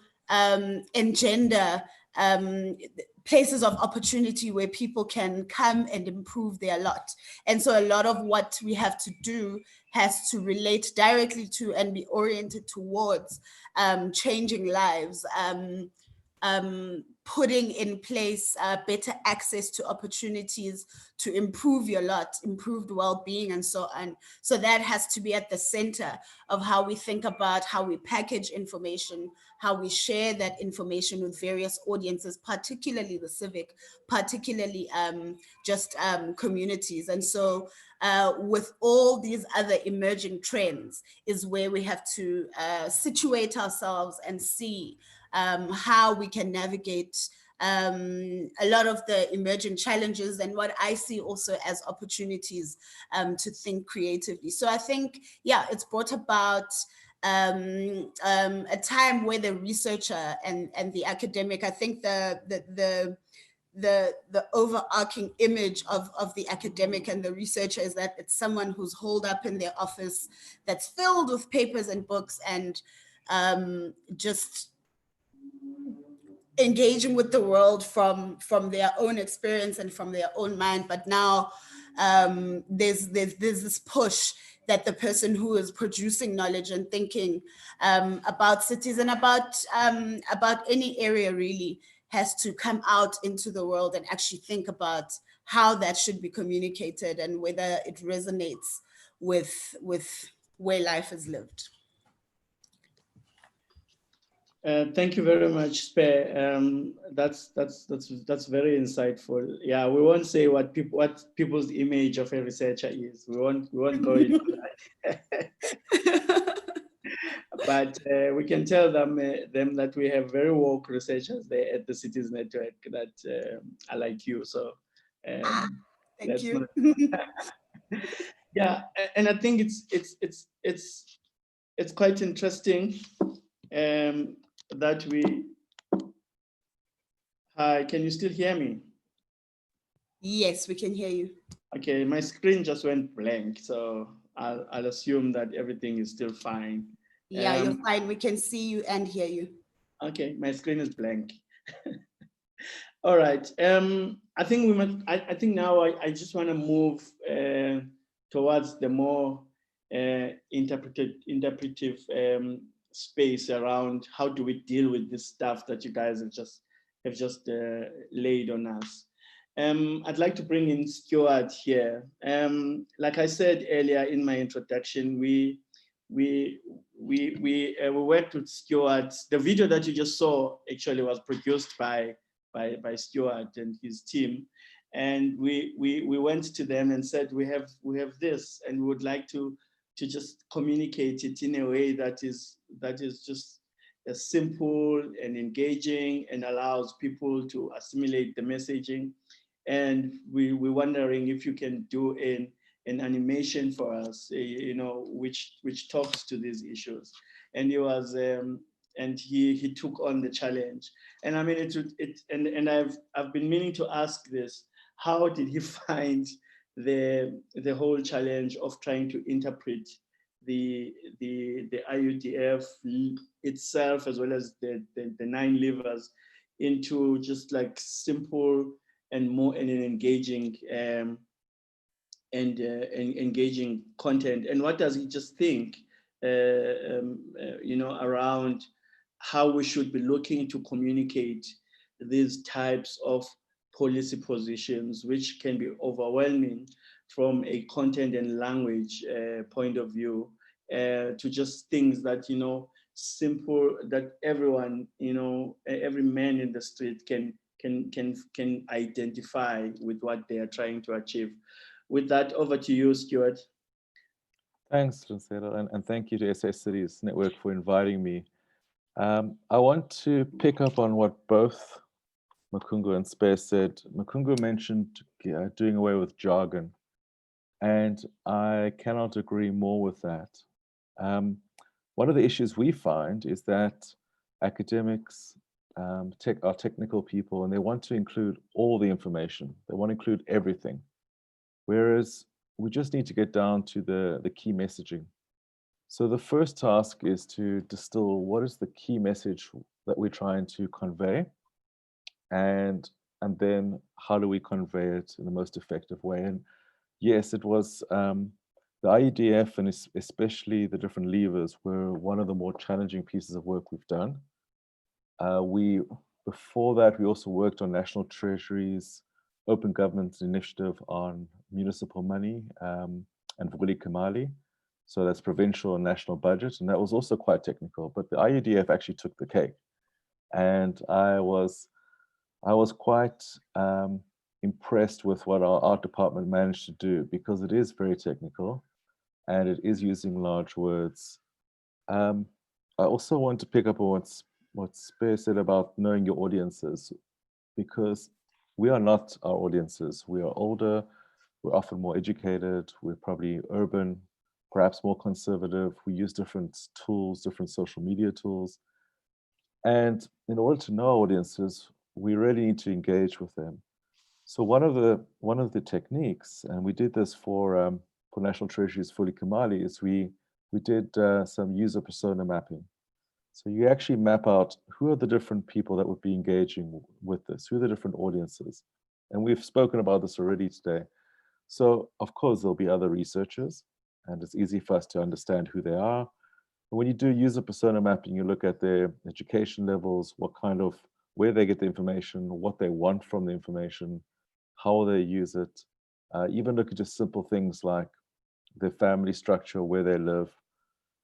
engender places of opportunity where people can come and improve their lot. And so a lot of what we have to do has to relate directly to and be oriented towards changing lives, putting in place better access to opportunities to improve your lot, improved well-being, and so on. So that has to be at the center of how we think about how we package information, how we share that information with various audiences, particularly the civic, particularly communities. And so with all these other emerging trends is where we have to situate ourselves and see how we can navigate a lot of the emerging challenges and what I see also as opportunities to think creatively. So I think, yeah, it's brought about a time where the researcher and the academic, I think the overarching image of the academic and the researcher is that it's someone who's holed up in their office that's filled with papers and books and just engaging with the world from their own experience and from their own mind. But now there's this push that the person who is producing knowledge and thinking about cities and about any area really has to come out into the world and actually think about how that should be communicated and whether it resonates with where life is lived. Thank you very much, Spe. That's very insightful. Yeah, we won't say what people's image of a researcher is. We won't go into that. But we can tell them that we have very woke researchers there at the Cities Network that are like you. So Thank you. Yeah, and I think it's quite interesting that we. Hi, can you still hear me? Yes, we can hear you. Okay, my screen just went blank, so I'll assume that everything is still fine. Yeah, you're fine. We can see you and hear you. Okay, my screen is blank. All right. I think we must. I think now I just want to move towards the more interpretive space around how do we deal with this stuff that you guys have just laid on us. I'd like to bring in Stuart here. Like I said earlier in my introduction, we worked with Stuart. The video that you just saw actually was produced by Stuart and his team, and we went to them and said we have this, and we would like to just communicate it in a way that is just as simple and engaging and allows people to assimilate the messaging. And we're wondering if you can do an animation for us, which talks to these issues. And he was and he took on the challenge. And I mean, and I've been meaning to ask this: how did he find the whole challenge of trying to interpret the IUDF itself, as well as the 9 levers, into just like simple and more and an engaging engaging content? And what does he just think around how we should be looking to communicate these types of policy positions, which can be overwhelming from a content and language point of view, to just things that, simple, that everyone, every man in the street can identify with what they are trying to achieve. With that, over to you, Stuart. Thanks, Rancelo, and thank you to SS Cities Network for inviting me. I want to pick up on what both Makungu and Spare said. Makungu mentioned doing away with jargon, and I cannot agree more with that. One of the issues we find is that academics are technical people, and they want to include all the information. They want to include everything. Whereas we just need to get down to the key messaging. So the first task is to distill what is the key message that we're trying to convey, and then how do we convey it in the most effective way. And yes, it was the IUDF, and especially the different levers, were one of the more challenging pieces of work we've done. Before that, we also worked on National Treasury's Open Government Initiative on municipal money and Vukuli Kamali. So that's provincial and national budget. And that was also quite technical, but the IUDF actually took the cake. And I was quite impressed with what our art department managed to do, because it is very technical and it is using large words. I also want to pick up on what Spare said about knowing your audiences, because we are not our audiences. We are older, we're often more educated, we're probably urban, perhaps more conservative. We use different tools, different social media tools. And in order to know our audiences, we really need to engage with them. So one of the techniques, and we did this for National Treasury's Vukuli Kamali, is we did some user persona mapping. So you actually map out who are the different people that would be engaging with this, who are the different audiences. And we've spoken about this already today. So of course, there'll be other researchers, and it's easy for us to understand who they are. And when you do user persona mapping, you look at their education levels, where they get the information, what they want from the information, how they use it. Even look at just simple things like their family structure, where they live,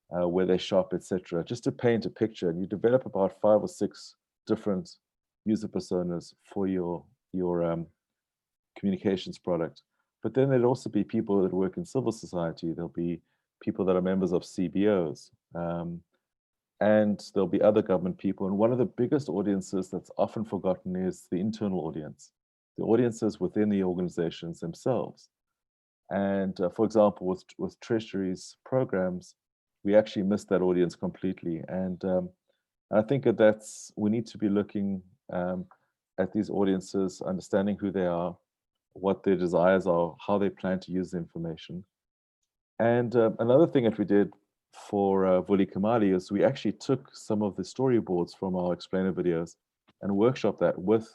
where they shop, etc., just to paint a picture. And you develop about 5 or 6 different user personas for your communications product. But then there'll also be people that work in civil society. There'll be people that are members of CBOs. and there'll be other government people. And one of the biggest audiences that's often forgotten is the internal audience, the audiences within the organizations themselves. And for example, with Treasury's programs, we actually missed that audience completely. And I think that we need to be looking at these audiences, understanding who they are, what their desires are, how they plan to use the information. And another thing that we did for Vuli Kamali is we actually took some of the storyboards from our explainer videos and workshopped that with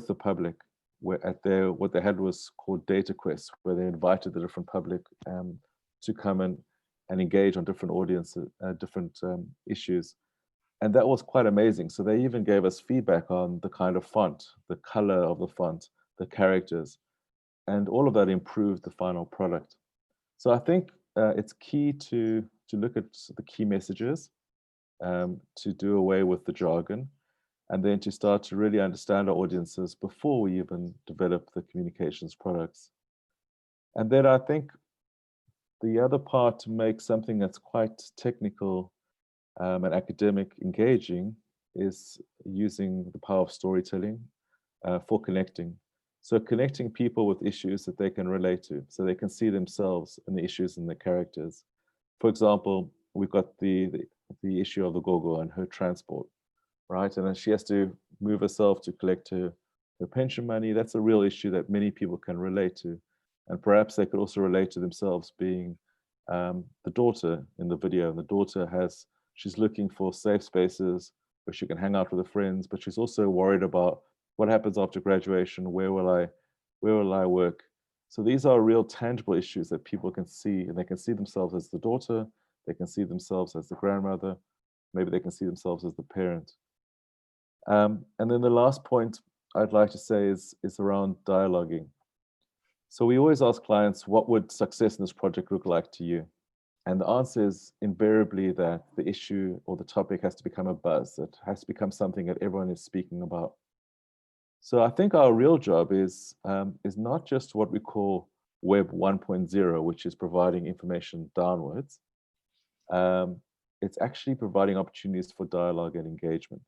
the public. What they had was called data quests, where they invited the different public to come and engage on different audiences, different issues. And that was quite amazing. So they even gave us feedback on the kind of font, the color of the font, the characters, and all of that improved the final product. So I think it's key to look at the key messages, to do away with the jargon, and then to start to really understand our audiences before we even develop the communications products. And then I think the other part to make something that's quite technical and academic engaging is using the power of storytelling for connecting. So connecting people with issues that they can relate to, so they can see themselves in the issues and the characters. For example, we've got the issue of the gogo and her transport, right? And then she has to move herself to collect her pension money. That's a real issue that many people can relate to. And perhaps they could also relate to themselves being the daughter in the video. And the daughter she's looking for safe spaces where she can hang out with her friends, but she's also worried about what happens after graduation, where will I work? So these are real tangible issues that people can see, and they can see themselves as the daughter, they can see themselves as the grandmother, maybe they can see themselves as the parent. And then the last point I'd like to say is around dialoguing. So we always ask clients, what would success in this project look like to you? And the answer is invariably that the issue or the topic has to become a buzz. It has to become something that everyone is speaking about. So I think our real job is not just what we call Web 1.0, which is providing information downwards. It's actually providing opportunities for dialogue and engagement.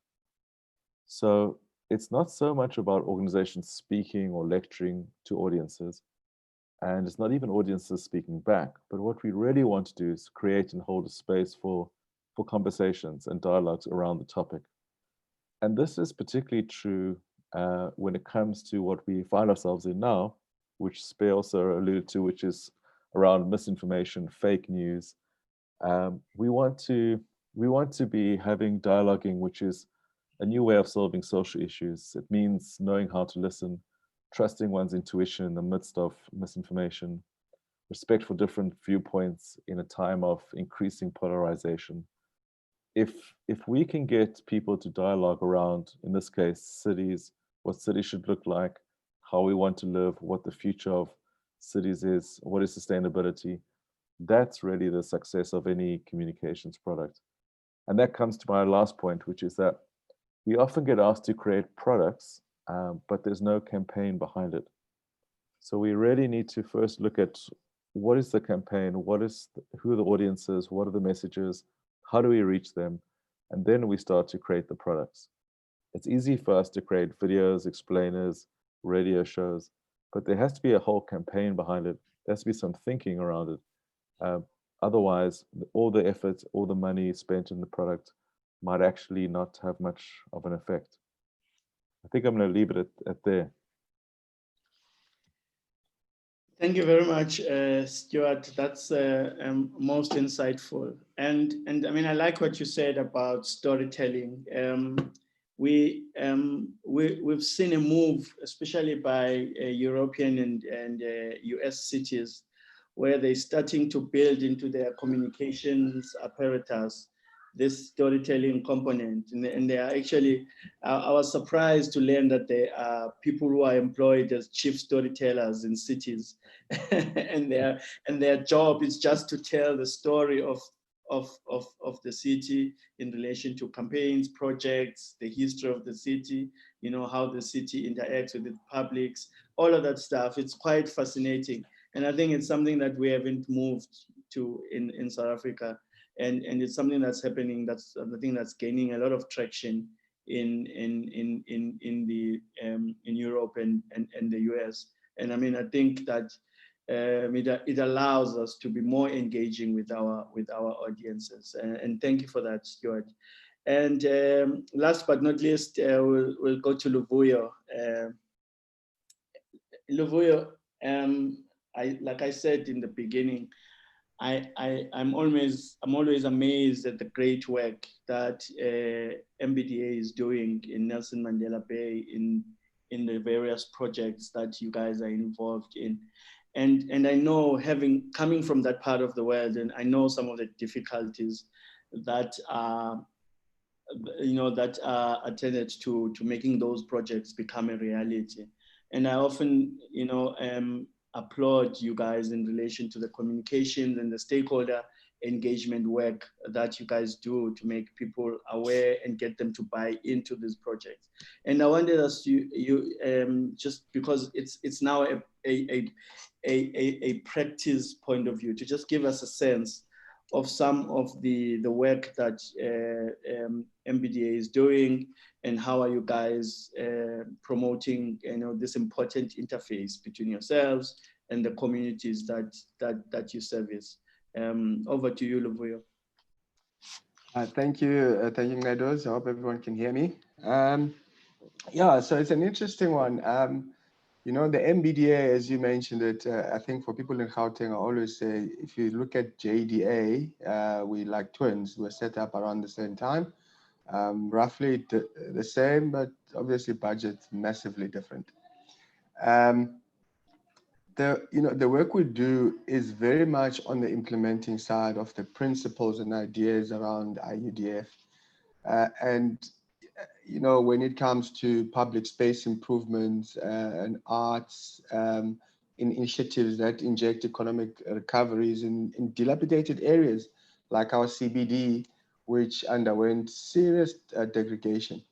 So it's not so much about organizations speaking or lecturing to audiences, and it's not even audiences speaking back, but what we really want to do is create and hold a space for conversations and dialogues around the topic. And this is particularly true when it comes to what we find ourselves in now, which Spey also alluded to, which is around misinformation, fake news. We want to be having dialoguing, which is a new way of solving social issues. It means knowing how to listen, trusting one's intuition in the midst of misinformation, respect for different viewpoints in a time of increasing polarization. If we can get people to dialogue around, in this case, cities, what cities should look like, how we want to live, what the future of cities is, what is sustainability, that's really the success of any communications product. And that comes to my last point, which is that we often get asked to create products, but there's no campaign behind it. So we really need to first look at what is the campaign, who are the audiences, what are the messages, how do we reach them? And then we start to create the products. It's easy for us to create videos, explainers, radio shows, but there has to be a whole campaign behind it. There has to be some thinking around it. Otherwise, all the effort, all the money spent in the product might actually not have much of an effect. I think I'm going to leave it at there. Thank you very much, Stuart. That's most insightful. And I mean, I like what you said about storytelling. We've seen a move, especially by European and US cities, where they're starting to build into their communications apparatus this storytelling component. And they are actually, I was surprised to learn that there are people who are employed as chief storytellers in cities. and their job is just to tell the story of the city in relation to campaigns, projects, the history of the city, you know, how the city interacts with the publics, all of that stuff. It's quite fascinating. And I think it's something that we haven't moved to in South Africa. and it's something that's happening. That's the thing that's gaining a lot of traction in Europe and the US. And I mean, I think that it allows us to be more engaging with our audiences. And thank you for that, Stuart. And last but not least, we'll go to Luvuyo. Luvuyo, like I said in the beginning, I'm always amazed at the great work that MBDA is doing in Nelson Mandela Bay in the various projects that you guys are involved in. And I know, coming from that part of the world, and I know some of the difficulties that are attended to making those projects become a reality. And I often applaud you guys in relation to the communications and the stakeholder engagement work that you guys do to make people aware and get them to buy into these projects. And I wanted us to just because it's now a practice point of view, to just give us a sense of some of the work that MBDA is doing, and how are you guys promoting this important interface between yourselves and the communities that you service. Over to you, Luvuyo. Thank you, Nedos. I hope everyone can hear me. Yeah, so it's an interesting one. The MBDA, as you mentioned it, I think for people in Gauteng, I always say, if you look at JDA, we like twins. We're set up around the same time, roughly the same, but obviously budget's massively different. The work we do is very much on the implementing side of the principles and ideas around IUDF. When it comes to public space improvements and arts, in initiatives that inject economic recoveries in dilapidated areas like our CBD, which underwent serious degradation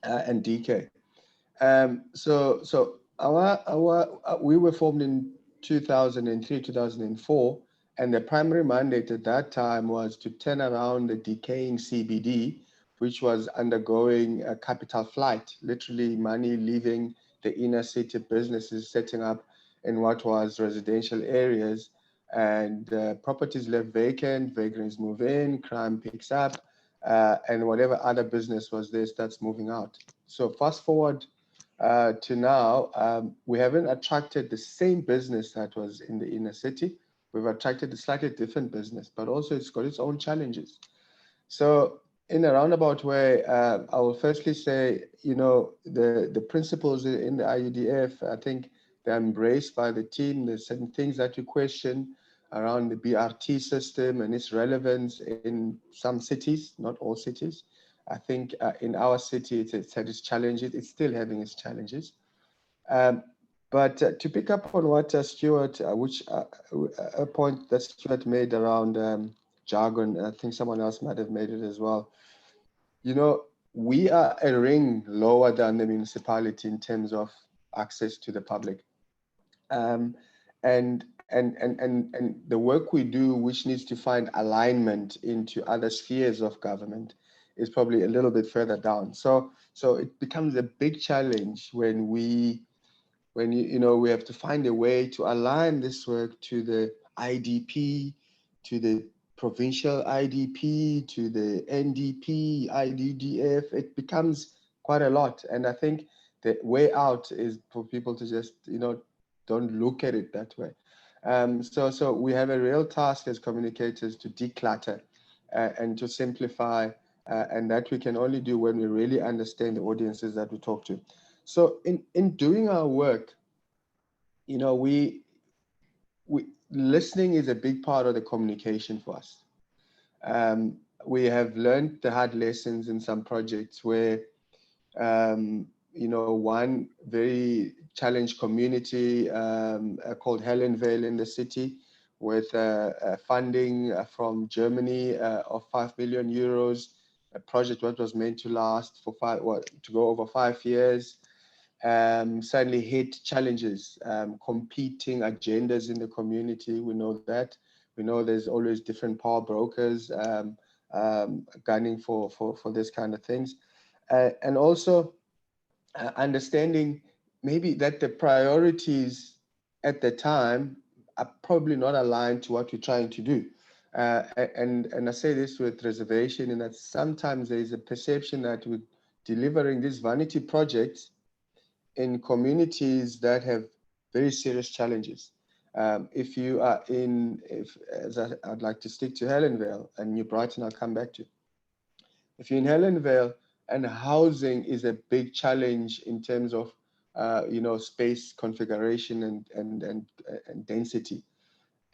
and decay. We were formed in 2003, 2004, and the primary mandate at that time was to turn around the decaying CBD, which was undergoing a capital flight, literally money leaving the inner city, businesses setting up in what was residential areas, and properties left vacant, vagrants move in, crime picks up, and whatever other business was there starts moving out. So fast forward to now, we haven't attracted the same business that was in the inner city. We've attracted a slightly different business, but also it's got its own challenges. So in a roundabout way, I will firstly say, the principles in the IUDF, I think they're embraced by the team. There's certain things that you question around the BRT system and its relevance in some cities, not all cities. I think in our city, it's had its challenges. It's still having its challenges. But to pick up on what Stuart, a point that Stuart made around jargon, I think someone else might have made it as well. We are a ring lower than the municipality in terms of access to the public. And the work we do, which needs to find alignment into other spheres of government, is probably a little bit further down. So it becomes a big challenge when we have to find a way to align this work to the IDP, to the provincial IDP, to the NDP, IDDF. It becomes quite a lot. And I think the way out is for people to just, don't look at it that way. So we have a real task as communicators to declutter and to simplify, and that we can only do when we really understand the audiences that we talk to. So in doing our work, listening is a big part of the communication for us. We have learned the hard lessons in some projects where, one very challenged community called Helenvale in the city, with funding from Germany of 5 million euros, a project that was meant to last for to go over 5 years. Suddenly hit challenges, competing agendas in the community. We know that. We know there's always different power brokers gunning for this kind of things. And also understanding maybe that the priorities at the time are probably not aligned to what we're trying to do. And I say this with reservation in that sometimes there is a perception that we're delivering these vanity projects in communities that have very serious challenges. If you are I'd like to stick to Helenvale and New Brighton, I'll come back to. If you're in Helenvale and housing is a big challenge in terms of space configuration and density.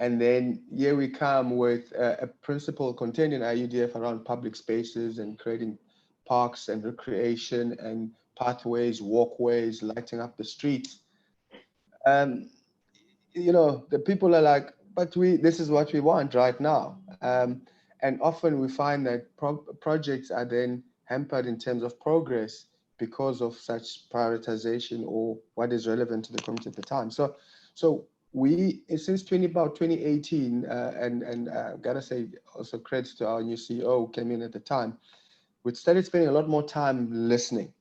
And then here we come with a principle contained in IUDF around public spaces and creating parks and recreation and pathways, walkways, lighting up the streets. The people are like, but this is what we want right now. And often we find that projects are then hampered in terms of progress because of such prioritization or what is relevant to the community at the time. So we, since about 2018, and gotta say also credits to our new CEO who came in at the time, we started spending a lot more time listening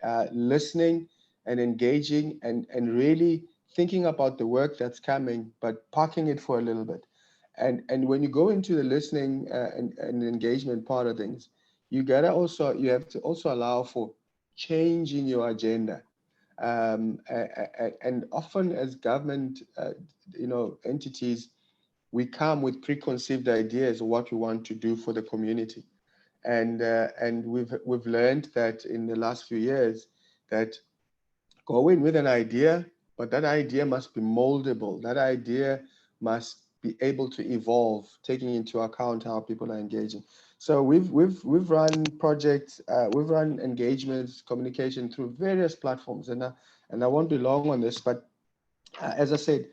and engaging and really thinking about the work that's coming, but parking it for a little bit. And when you go into the listening and engagement part of things, you have to also allow for changing your agenda. And often as government, entities, we come with preconceived ideas of what we want to do for the community. And we've learned that in the last few years that go in with an idea, but that idea must be moldable. That idea must be able to evolve, taking into account how people are engaging. So we've run projects, we've run engagements, communication through various platforms, and I won't be long on this, but as I said,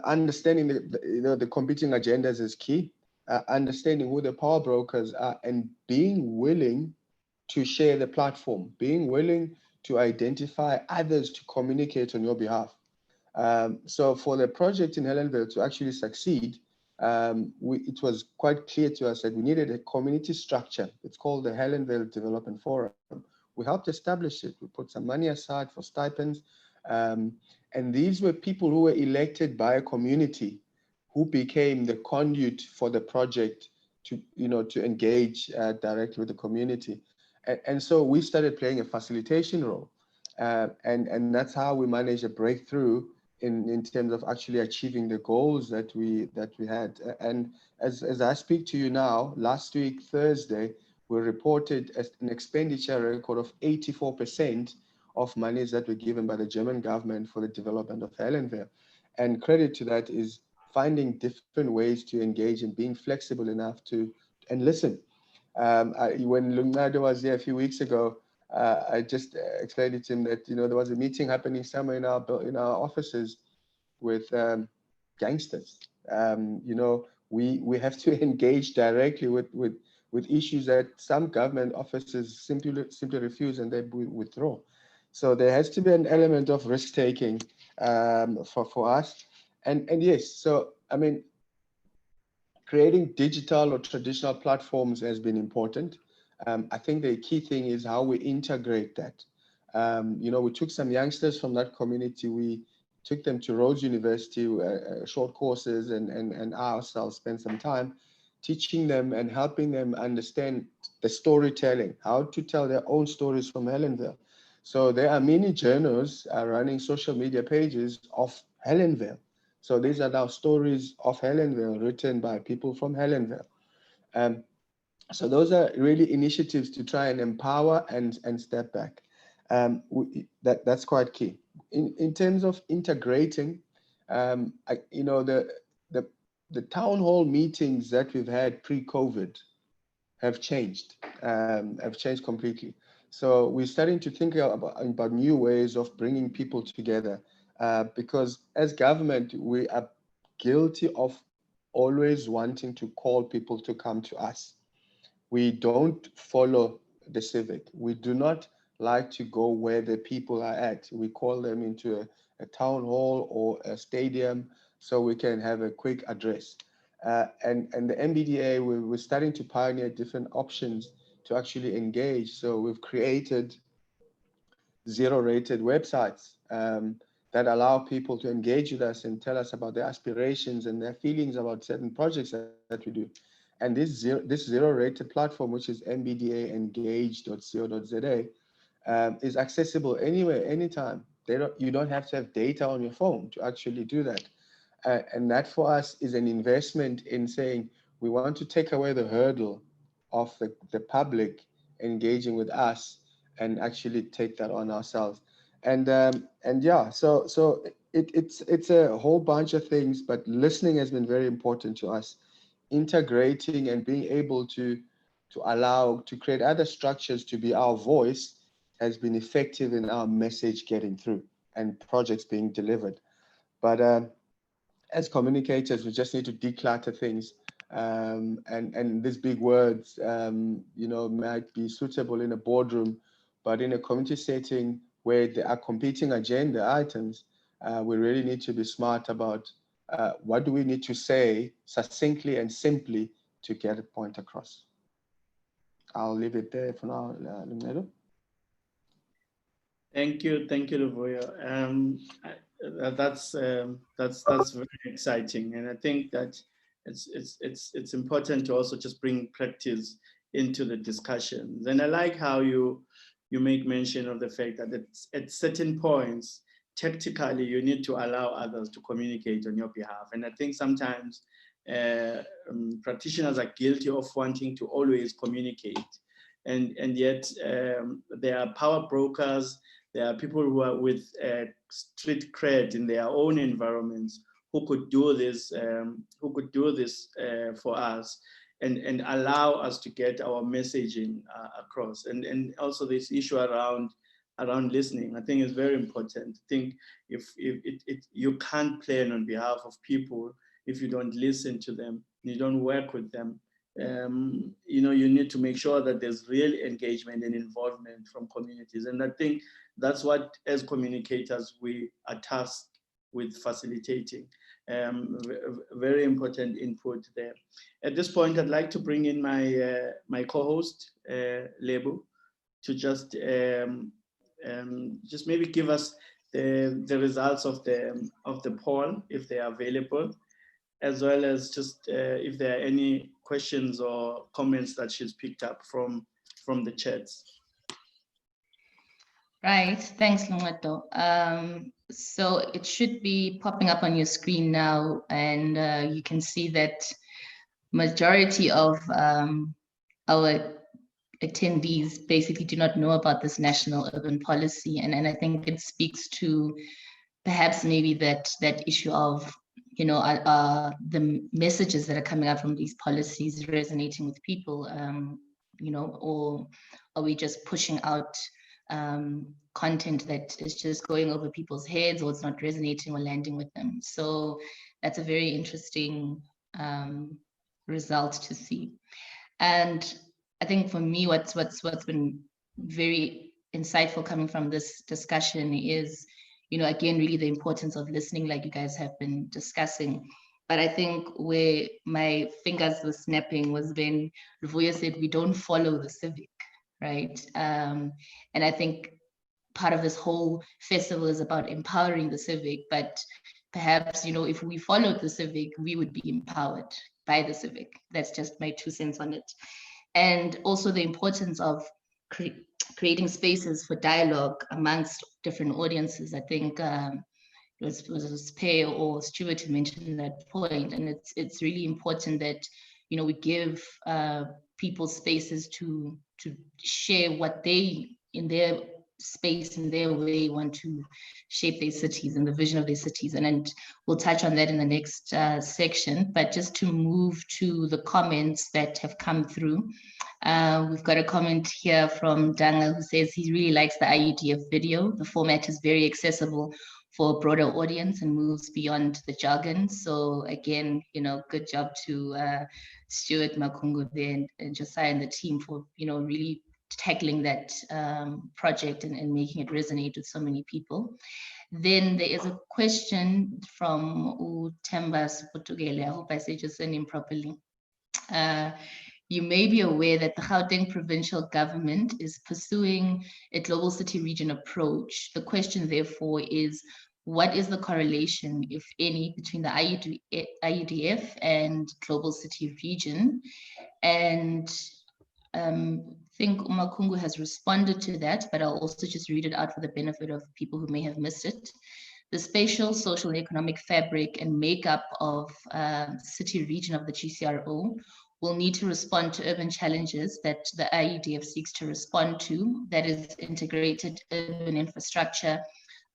understanding the competing agendas is key. Understanding who the power brokers are and being willing to share the platform, being willing to identify others to communicate on your behalf. So for the project in Helenvale to actually succeed, it was quite clear to us that we needed a community structure. It's called the Helenvale Development Forum. We helped establish it. We put some money aside for stipends. And these were people who were elected by a community who became the conduit for the project to engage directly with the community. And so we started playing a facilitation role. And that's how we managed a breakthrough in terms of actually achieving the goals that we had. And as I speak to you now, last week, Thursday, we reported an expenditure record of 84% of monies that were given by the German government for the development of Helenvale. And credit to that is finding different ways to engage and being flexible enough and listen. When Lungnado was there a few weeks ago, I just explained to him that there was a meeting happening somewhere in our offices with gangsters. We have to engage directly with issues that some government offices simply refuse and they withdraw. So there has to be an element of risk taking for us. And yes, so I mean, creating digital or traditional platforms has been important. I think the key thing is how we integrate that. We took some youngsters from that community. We took them to Rhodes University, short courses, and ourselves spent some time teaching them and helping them understand the storytelling, how to tell their own stories from Helenvale. So there are many journals running social media pages of Helenvale. So these are now stories of Helenvale written by people from Helenvale. So those are really initiatives to try and empower and step back. That's quite key. In terms of integrating, the town hall meetings that we've had pre-COVID have changed completely. So we're starting to think about new ways of bringing people together. Because as government, we are guilty of always wanting to call people to come to us. We don't follow the civic. We do not like to go where the people are at. We call them into a town hall or a stadium so we can have a quick address. And the MBDA, we're starting to pioneer different options to actually engage. So we've created zero-rated websites that allow people to engage with us and tell us about their aspirations and their feelings about certain projects that we do. And this zero-rated platform, which is mbdaengage.co.za, is accessible anywhere, anytime. You don't have to have data on your phone to actually do that. And that for us is an investment in saying we want to take away the hurdle of the public engaging with us and actually take that on ourselves. And yeah, so it's a whole bunch of things, but listening has been very important to us. Integrating and being able to create other structures to be our voice has been effective in our message getting through and projects being delivered. But as communicators, we just need to declutter things. And these big words, might be suitable in a boardroom, but in a community setting where there are competing agenda items, we really need to be smart about what do we need to say succinctly and simply to get a point across. I'll leave it there for now, Luncedo. Thank you, Luvuyo. That's very exciting, and I think that it's important to also just bring practice into the discussions. And I like how you make mention of the fact that at certain points, tactically, you need to allow others to communicate on your behalf. And I think sometimes practitioners are guilty of wanting to always communicate, and yet there are power brokers. There are people who are with street cred in their own environments who could do this for us and allow us to get our messaging across. And also this issue around listening, I think is very important. I think if you can't plan on behalf of people if you don't listen to them, you don't work with them. You need to make sure that there's real engagement and involvement from communities. And I think that's what, as communicators, we are tasked with facilitating. Very important input there. At this point, I'd like to bring in my co-host, Lebo, to just maybe give us the results of the poll, if they are available, as well as just if there are any questions or comments that she's picked up from the chats. Right, thanks, Luncedo. So it should be popping up on your screen now, and you can see that majority of our attendees basically do not know about this national urban policy, and I think it speaks to perhaps maybe that issue of the messages that are coming out from these policies resonating with people, or are we just pushing out content that is just going over people's heads, or it's not resonating or landing with them. So that's a very interesting result to see. And I think for me, what's been very insightful coming from this discussion is, again, really the importance of listening, like you guys have been discussing. But I think where my fingers were snapping was when Luvuyo said we don't follow the Civic, right? And I think part of this whole festival is about empowering the Civic, but perhaps, if we followed the Civic, we would be empowered by the Civic. That's just my 2 cents on it. And also the importance of creating spaces for dialogue amongst different audiences. I think it was Pei or Stuart who mentioned that point, and it's really important that we give people spaces to share what they, in their space, in their way, want to shape their cities and the vision of their cities. And we'll touch on that in the next section. But just to move to the comments that have come through, we've got a comment here from Danga who says he really likes the IEDF video. The format is very accessible for a broader audience and moves beyond the jargon. So again, good job to Stuart Makungu there and Josiah and the team for really tackling that project and making it resonate with so many people. Then there is a question from Utemba Siputugele. I hope I said your surname properly. You may be aware that the Gauteng provincial government is pursuing a global city region approach. The question, therefore, is what is the correlation, if any, between the IUDF and global city region? And I think Umakungu has responded to that, but I'll also just read it out for the benefit of people who may have missed it. The spatial, social, and economic fabric and makeup of city region of the GCRO will need to respond to urban challenges that the IUDF seeks to respond to, that is integrated urban infrastructure,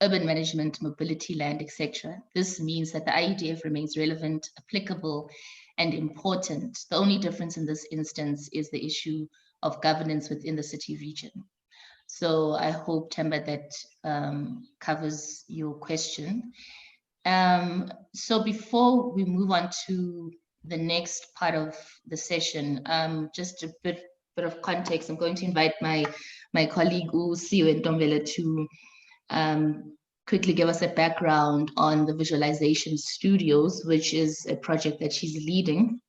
urban management, mobility, land, etc. This means that the IUDF remains relevant, applicable, and important. The only difference in this instance is the issue of governance within the city region. So I hope, Temba, that covers your question. So before we move on to the next part of the session, just a bit of context. I'm going to invite my colleague Usiwe Ntombela to quickly give us a background on the Visualization Studios, which is a project that she's leading.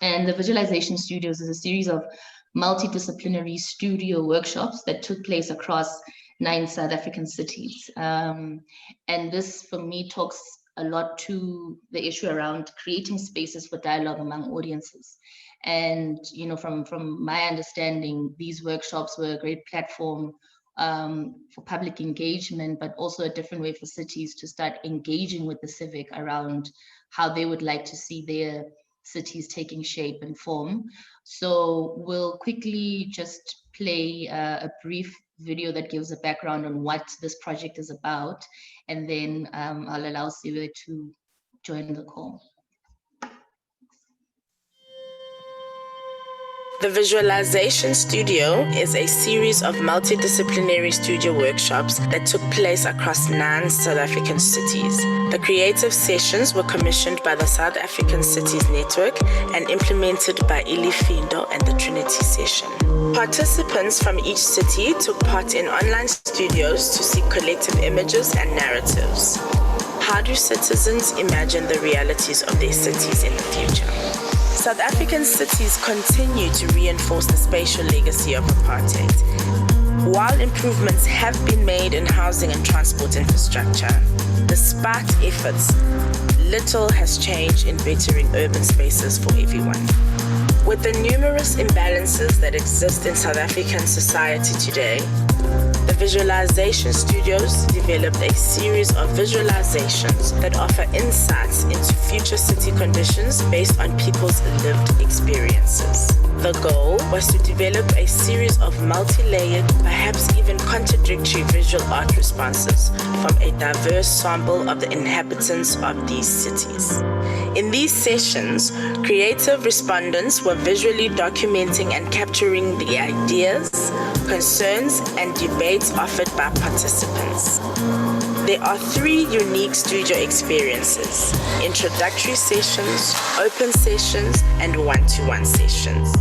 And the Visualization Studios is a series of multidisciplinary studio workshops that took place across 9 South African cities. And this, for me, talks a lot to the issue around creating spaces for dialogue among audiences. And, you know, from my understanding, these workshops were a great platform for public engagement, but also a different way for cities to start engaging with the civic around how they would like to see their cities taking shape and form. So we'll quickly just play a brief video that gives a background on what this project is about, and then I'll allow Civic to join the call. The Visualization Studio is a series of multidisciplinary studio workshops that took place across 9 South African cities. The creative sessions were commissioned by the South African Cities Network and implemented by Ilifindo and the Trinity Session. Participants from each city took part in online studios to seek collective images and narratives. How do citizens imagine the realities of their cities in the future? South African cities continue to reinforce the spatial legacy of apartheid. While improvements have been made in housing and transport infrastructure, despite efforts, little has changed in bettering urban spaces for everyone. With the numerous imbalances that exist in South African society today, the Visualization Studios developed a series of visualizations that offer insights into future city conditions based on people's lived experiences. The goal was to develop a series of multi-layered, perhaps even contradictory visual art responses from a diverse sample of the inhabitants of these cities. In these sessions, creative respondents were visually documenting and capturing the ideas, concerns, and debates offered by participants. There are 3 unique studio experiences: introductory sessions, open sessions, and one-to-one sessions.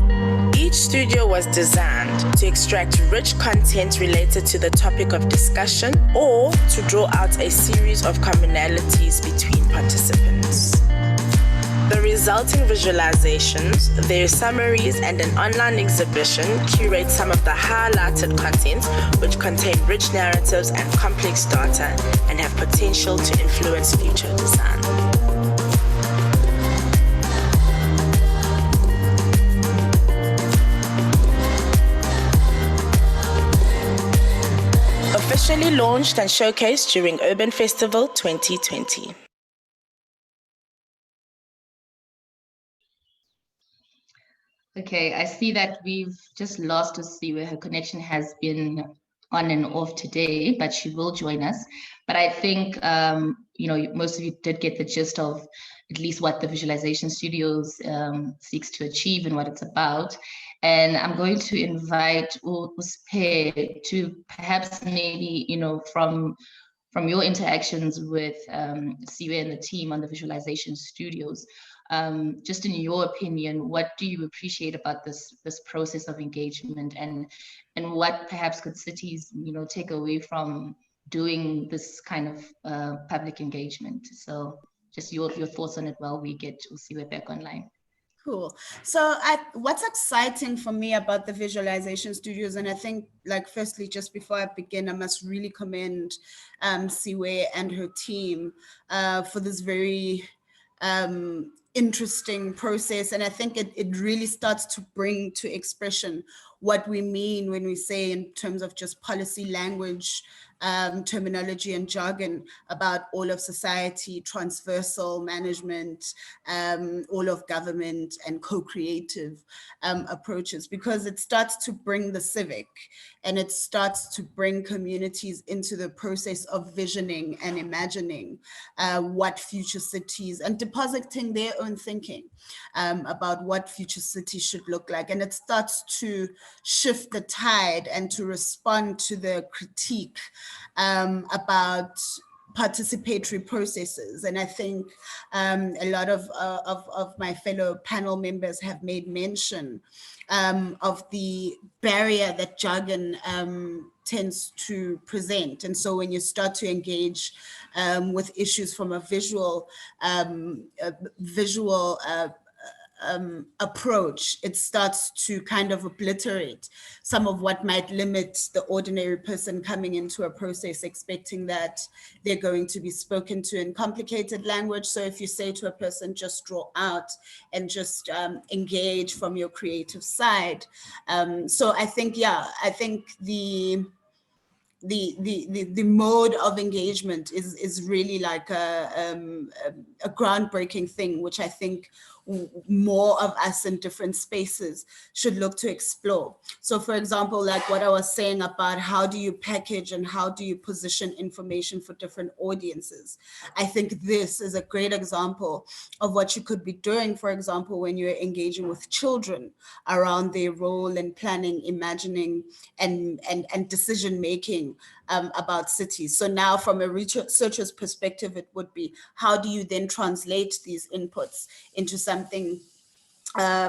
Each studio was designed to extract rich content related to the topic of discussion or to draw out a series of commonalities between participants. The resulting visualizations, their summaries, and an online exhibition curate some of the highlighted content which contain rich narratives and complex data and have potential to influence future design. Officially launched and showcased during Urban Festival 2020. Okay, I see that we've just lost Usiwe. Her connection has been on and off today, but she will join us. But I think, you know, most of you did get the gist of at least what the Visualization Studios seeks to achieve and what it's about. And I'm going to invite Uspe to perhaps maybe, you know, from your interactions with Siwe and the team on the Visualization Studios, just in your opinion, what do you appreciate about this process of engagement, and what perhaps could cities, take away from doing this kind of public engagement? So just your thoughts on it while we'll see we're back online. Cool. So what's exciting for me about the visualization studios, and I think, like, firstly, just before I begin, I must really commend Siwe and her team for this very interesting process. And I think it really starts to bring to expression what we mean when we say, in terms of just policy language, terminology and jargon, about all of society, transversal management, all of government, and co-creative approaches, because it starts to bring the civic, and it starts to bring communities into the process of visioning and imagining what future cities, and depositing their own thinking about what future cities should look like. And it starts to shift the tide and to respond to the critique about participatory processes. And I think a lot of my fellow panel members have made mention of the barrier that jargon tends to present. And so when you start to engage with issues from a visual approach, it starts to kind of obliterate some of what might limit the ordinary person coming into a process expecting that they're going to be spoken to in complicated language. So if you say to a person, just draw out and just engage from your creative side. So I think, I think the mode of engagement is really like a groundbreaking thing, which I think more of us in different spaces should look to explore. So for example, like what I was saying about how do you package and how do you position information for different audiences, I think this is a great example of what you could be doing, for example, when you're engaging with children around their role in planning, imagining, and decision making about cities. So now from a researcher's perspective, it would be, how do you then translate these inputs into something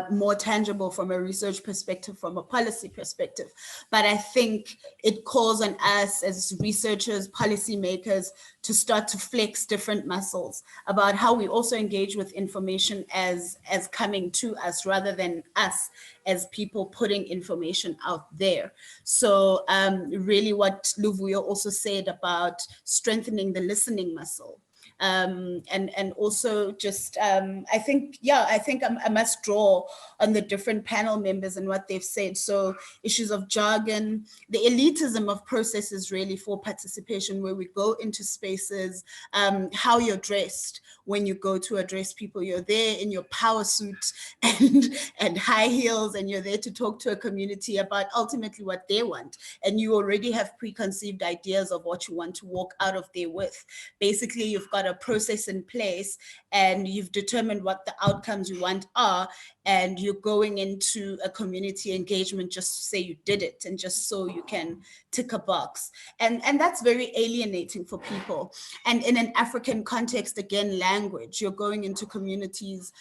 more tangible from a research perspective, from a policy perspective? But I think it calls on us as researchers, policymakers, to start to flex different muscles about how we also engage with information as coming to us, rather than us as people putting information out there. So really what Luvuyo also said about strengthening the listening muscle. And also just, I think I must draw on the different panel members and what they've said. So issues of jargon, the elitism of processes really for participation, where we go into spaces, how you're dressed when you go to address people. You're there in your power suit and high heels, and you're there to talk to a community about ultimately what they want. And you already have preconceived ideas of what you want to walk out of there with. Basically, you've got a process in place and you've determined what the outcomes you want are, and you're going into a community engagement just to say you did it and just so you can tick a box. And that's very alienating for people. And in an African context, again, language, you're going into communities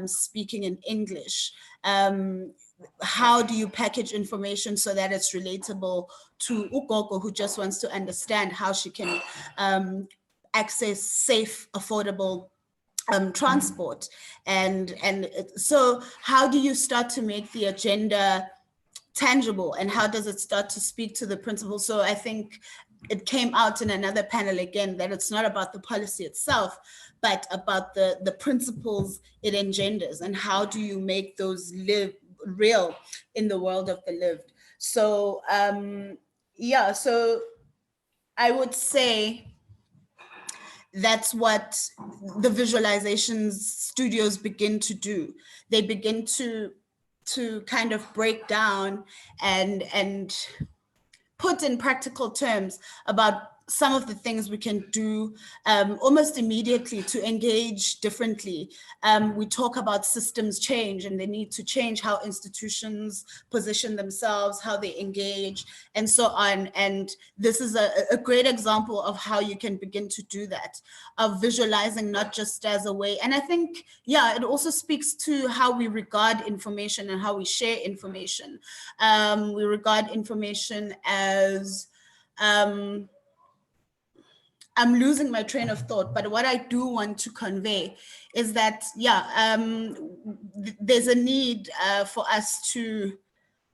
speaking in English. How do you package information so that it's relatable to Ugogo, who just wants to understand how she can access safe, affordable transport? And so how do you start to make the agenda tangible, and how does it start to speak to the principles? So I think it came out in another panel again that it's not about the policy itself, but about the principles it engenders, and how do you make those live real in the world of the lived. So so I would say that's what the visualizations studios begin to do. They begin to kind of break down and put in practical terms about some of the things we can do almost immediately to engage differently. We talk about systems change and the need to change how institutions position themselves, how they engage, and so on. And this is a great example of how you can begin to do that, of visualizing not just as a way. And I think, yeah, it also speaks to how we regard information and how we share information. We regard information as, I'm losing my train of thought, but what I do want to convey is that, yeah, there's a need for us to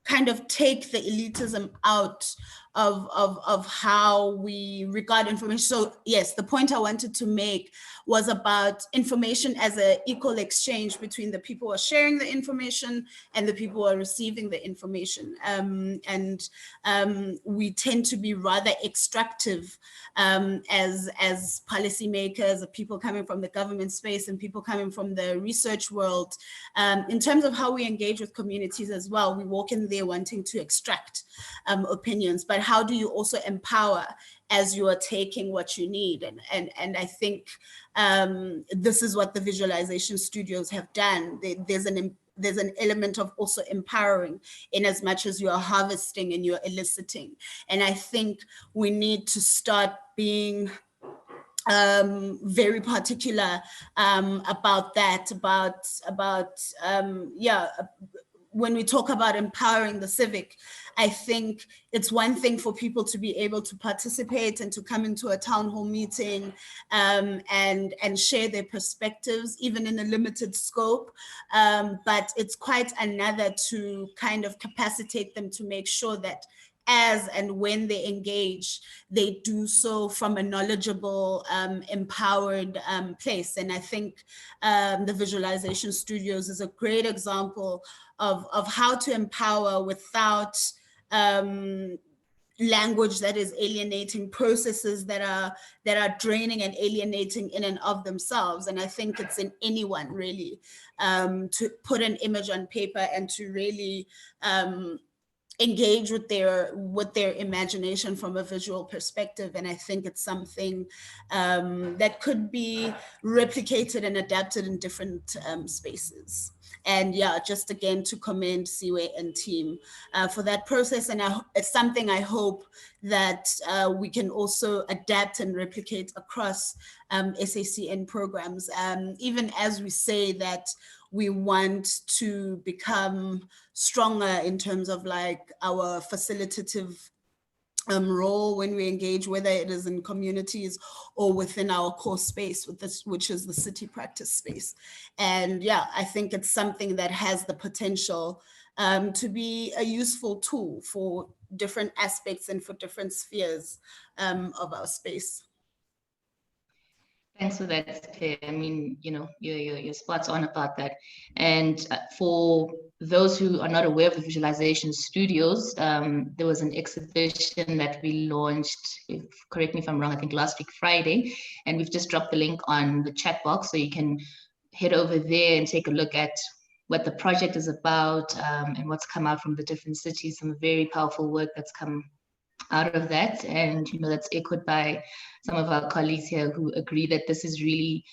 kind of take the elitism out of how we regard information. So yes, the point I wanted to make was about information as an equal exchange between the people who are sharing the information and the people who are receiving the information. We tend to be rather extractive as policymakers, people coming from the government space and people coming from the research world. In terms of how we engage with communities as well, we walk in there wanting to extract opinions, but how do you also empower as you are taking what you need? And I think this is what the visualization studios have done. There's an element of also empowering in as much as you are harvesting and you're eliciting. And I think we need to start being very particular about that, when we talk about empowering the civic. I think it's one thing for people to be able to participate and to come into a town hall meeting and share their perspectives, even in a limited scope. But it's quite another to kind of capacitate them to make sure that as and when they engage, they do so from a knowledgeable, empowered place. And I think the visualization studios is a great example of how to empower without language that is alienating, processes that are draining and alienating in and of themselves. And I think it's in anyone really to put an image on paper and to really engage with their imagination from a visual perspective. And I think it's something that could be replicated and adapted in different spaces. And yeah, just again to commend Siwe and team for that process. And it's something I hope that we can also adapt and replicate across SACN programs. Even as we say that we want to become stronger in terms of like our facilitative role when we engage, whether it is in communities or within our core space, with this, which is the city practice space. And yeah, I think it's something that has the potential to be a useful tool for different aspects and for different spheres of our space. Thanks for that, Claire. I mean, you know, you're spot on about that. And for those who are not aware of the visualization studios, there was an exhibition that we launched, correct me if I'm wrong, I think last week, Friday, and we've just dropped the link on the chat box, so you can head over there and take a look at what the project is about and what's come out from the different cities, some very powerful work that's come out of that. And, you know, that's echoed by some of our colleagues here who agree that this is really,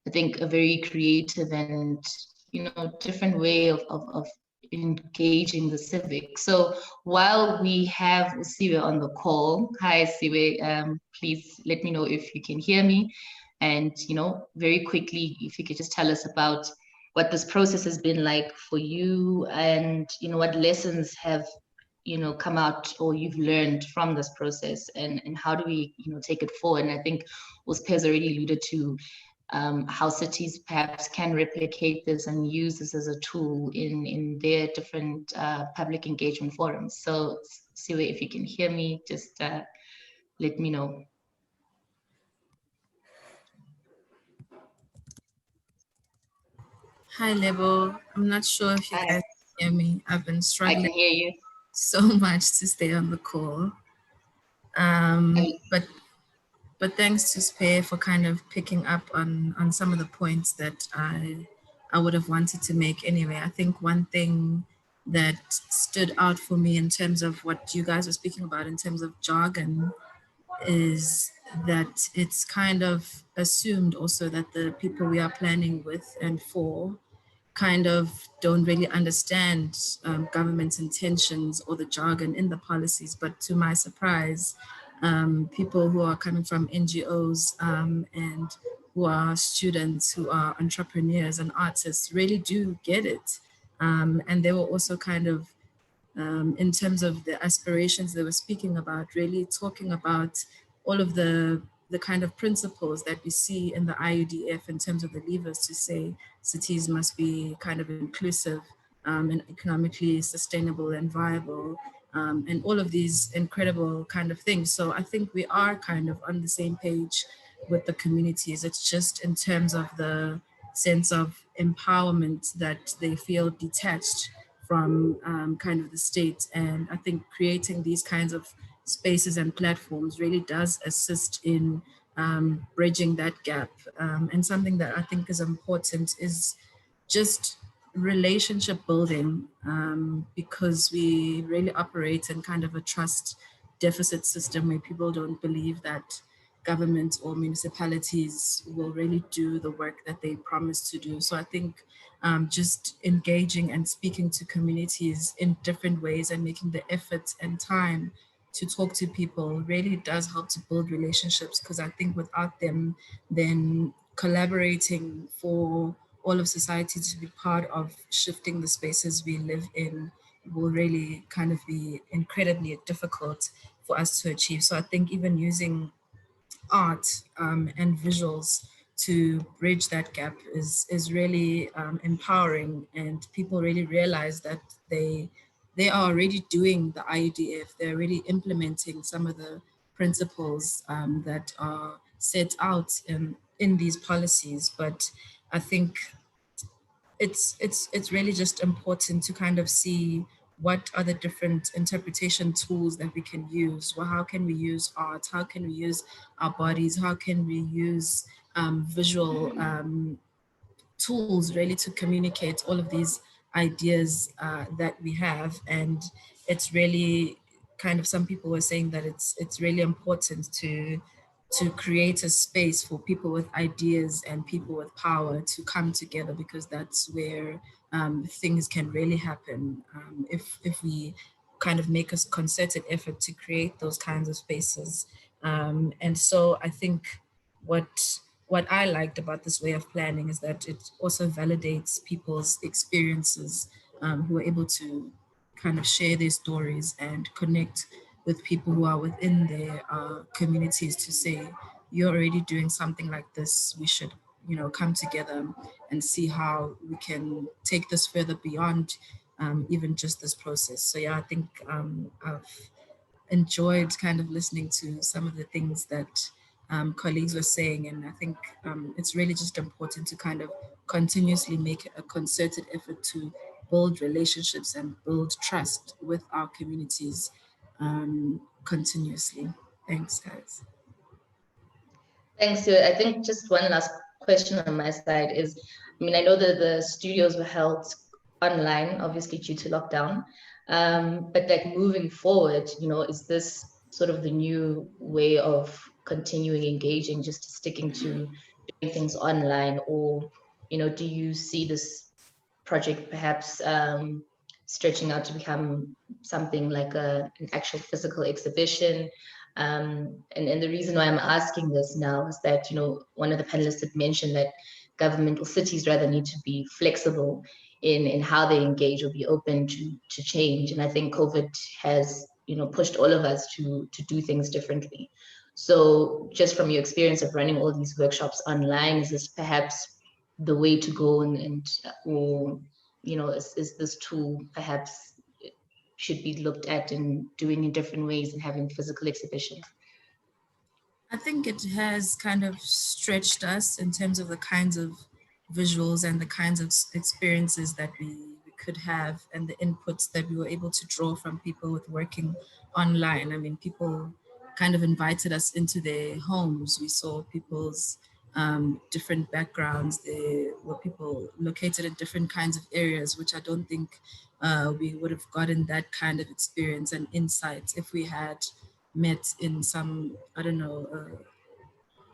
I think, a very creative and, you know, different way of engaging the civic. So while we have Siwe on the call, hi Siwe, please let me know if you can hear me. And, you know, very quickly, if you could just tell us about what this process has been like for you and, you know, what lessons have, you know, come out or you've learned from this process, and how do we, you know, take it forward? And I think Uspez already alluded to how cities perhaps can replicate this and use this as a tool in their different public engagement forums. So Siwe, if you can hear me, just let me know. Hi, Lebo. I'm not sure if you guys can hear me. I've been struggling. I can hear you. So much to stay on the call. But thanks to Spare for kind of picking up on some of the points that I would have wanted to make anyway. I think one thing that stood out for me in terms of what you guys were speaking about in terms of jargon is that it's kind of assumed also that the people we are planning with and for kind of don't really understand government's intentions or the jargon in the policies. But to my surprise, people who are coming from NGOs and who are students, who are entrepreneurs and artists really do get it. And they were also kind of, in terms of the aspirations they were speaking about, really talking about all of the kind of principles that we see in the IUDF in terms of the levers to say cities must be kind of inclusive and economically sustainable and viable, and all of these incredible kind of things. So I think we are kind of on the same page with the communities. It's just in terms of the sense of empowerment that they feel detached from kind of the state. And I think creating these kinds of spaces and platforms really does assist in bridging that gap. And something that I think is important is just relationship building, because we really operate in kind of a trust deficit system where people don't believe that government or municipalities will really do the work that they promise to do. So I think just engaging and speaking to communities in different ways and making the effort and time to talk to people really does help to build relationships, because I think without them, then collaborating for all of society to be part of shifting the spaces we live in will really kind of be incredibly difficult for us to achieve. So I think even using art and visuals to bridge that gap is really empowering, and people really realize that they are already doing the IUDF, they're already implementing some of the principles that are set out in these policies. But I think it's really just important to kind of see what are the different interpretation tools that we can use. Well, how can we use art? How can we use our bodies? How can we use visual tools really to communicate all of these ideas that we have? And it's really kind of, some people were saying that it's really important to create a space for people with ideas and people with power to come together, because that's where things can really happen if we kind of make a concerted effort to create those kinds of spaces. And so I think what I liked about this way of planning is that it also validates people's experiences, who are able to kind of share their stories and connect with people who are within their communities to say, you're already doing something like this, we should, come together and see how we can take this further beyond even just this process. So yeah, I think I've enjoyed kind of listening to some of the things that colleagues were saying. And I think it's really just important to kind of continuously make a concerted effort to build relationships and build trust with our communities continuously. Thanks, guys. Thanks, Stuart. I think just one last question on my side is, I know that the studios were held online, obviously due to lockdown, but like moving forward, is this sort of the new way of continuing engaging, just sticking to doing things online? Or, do you see this project perhaps stretching out to become something like an actual physical exhibition? And the reason why I'm asking this now is that, one of the panelists had mentioned that government, or cities rather, need to be flexible in how they engage or be open to change. And I think COVID has, pushed all of us to do things differently. So just from your experience of running all these workshops online, is this perhaps the way to go, or is this tool perhaps should be looked at in doing in different ways and having physical exhibitions? I think it has kind of stretched us in terms of the kinds of visuals and the kinds of experiences that we could have, and the inputs that we were able to draw from people with working online. People kind of invited us into their homes. We saw people's different backgrounds. There were people located in different kinds of areas, which I don't think we would have gotten that kind of experience and insight if we had met in some, I don't know,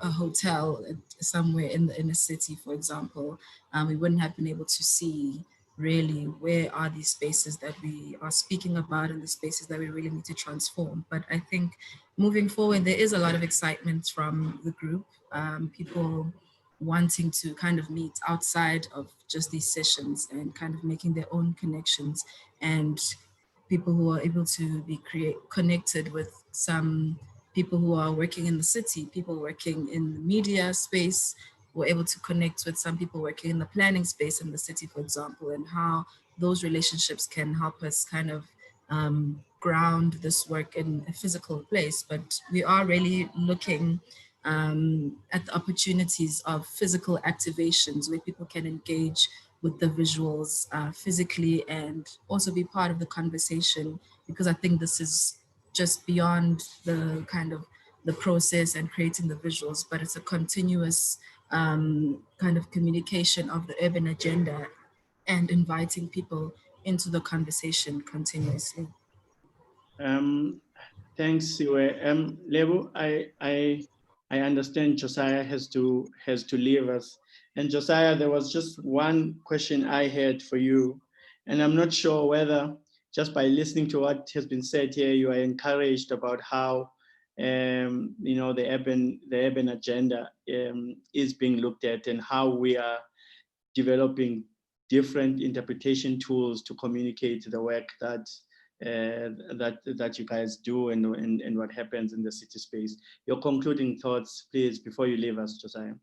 a hotel somewhere in the inner city, for example, we wouldn't have been able to see really where are these spaces that we are speaking about and the spaces that we really need to transform. But I think moving forward, there is a lot of excitement from the group, people wanting to kind of meet outside of just these sessions and kind of making their own connections, and people who are able to be connected with some people who are working in the city, people working in the media space, were able to connect with some people working in the planning space in the city, for example, and how those relationships can help us kind of ground this work in a physical place. But we are really looking at the opportunities of physical activations where people can engage with the visuals physically and also be part of the conversation, because I think this is just beyond the kind of the process and creating the visuals, but it's a continuous kind of communication of the urban agenda and inviting people into the conversation continuously. Thanks, Siwe. Lebo, I understand Josiah has to leave us. And Josiah, there was just one question I had for you, and I'm not sure whether just by listening to what has been said here, you are encouraged about how you know, the urban agenda is being looked at, and how we are developing different interpretation tools to communicate the work that that you guys do and what happens in the city space. Your concluding thoughts, please, before you leave us, Josiah.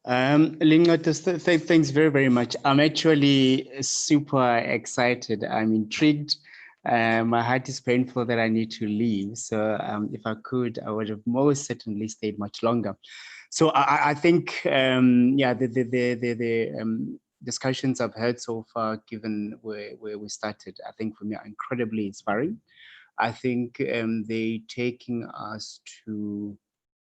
Linga, thanks very, very much. I'm actually super excited. I'm intrigued. My heart is painful that I need to leave. So if I could, I would have most certainly stayed much longer. So I think, yeah, the discussions I've heard so far, given where we started, I think for me are incredibly inspiring. I think they're taking us to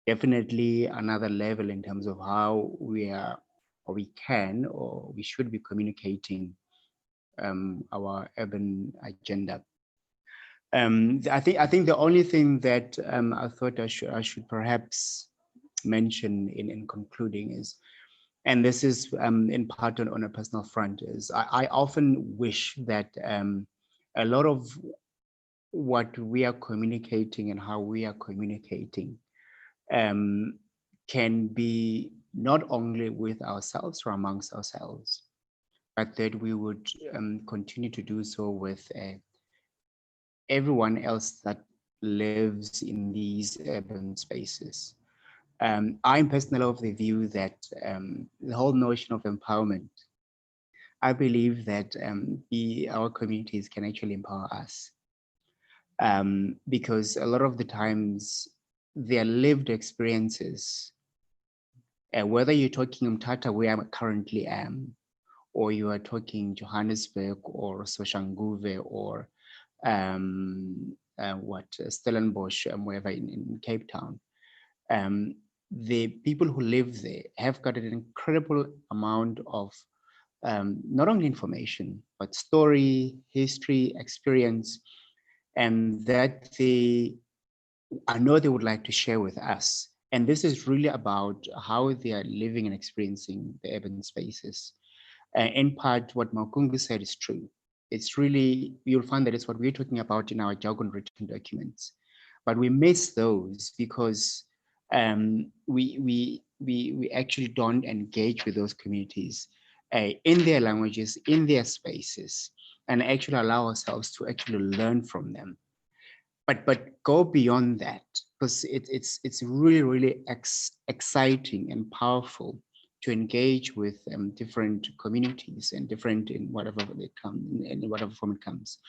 definitely another level in terms of how we are, or we can, or we should be communicating our urban agenda. I think the only thing that I thought I should perhaps mention in concluding is, and this is in part on a personal front, is I often wish that a lot of what we are communicating and how we are communicating can be not only with ourselves or amongst ourselves, but that we would continue to do so with everyone else that lives in these urban spaces. I'm personally of the view that the whole notion of empowerment, I believe that our communities can actually empower us, because a lot of the times their lived experiences, whether you're talking Umtata, where I currently am, or you are talking Johannesburg or Soshanguve or Stellenbosch, wherever in Cape Town, the people who live there have got an incredible amount of not only information, but story, history, experience, and that I know they would like to share with us. And this is really about how they are living and experiencing the urban spaces. In part, what Makungu said is true. It's really, you'll find that it's what we're talking about in our Jargon written documents. But we miss those because we actually don't engage with those communities in their languages, in their spaces, and actually allow ourselves to actually learn from them. But go beyond that, because it's really exciting and powerful to engage with different communities and different in whatever they come in whatever form it comes.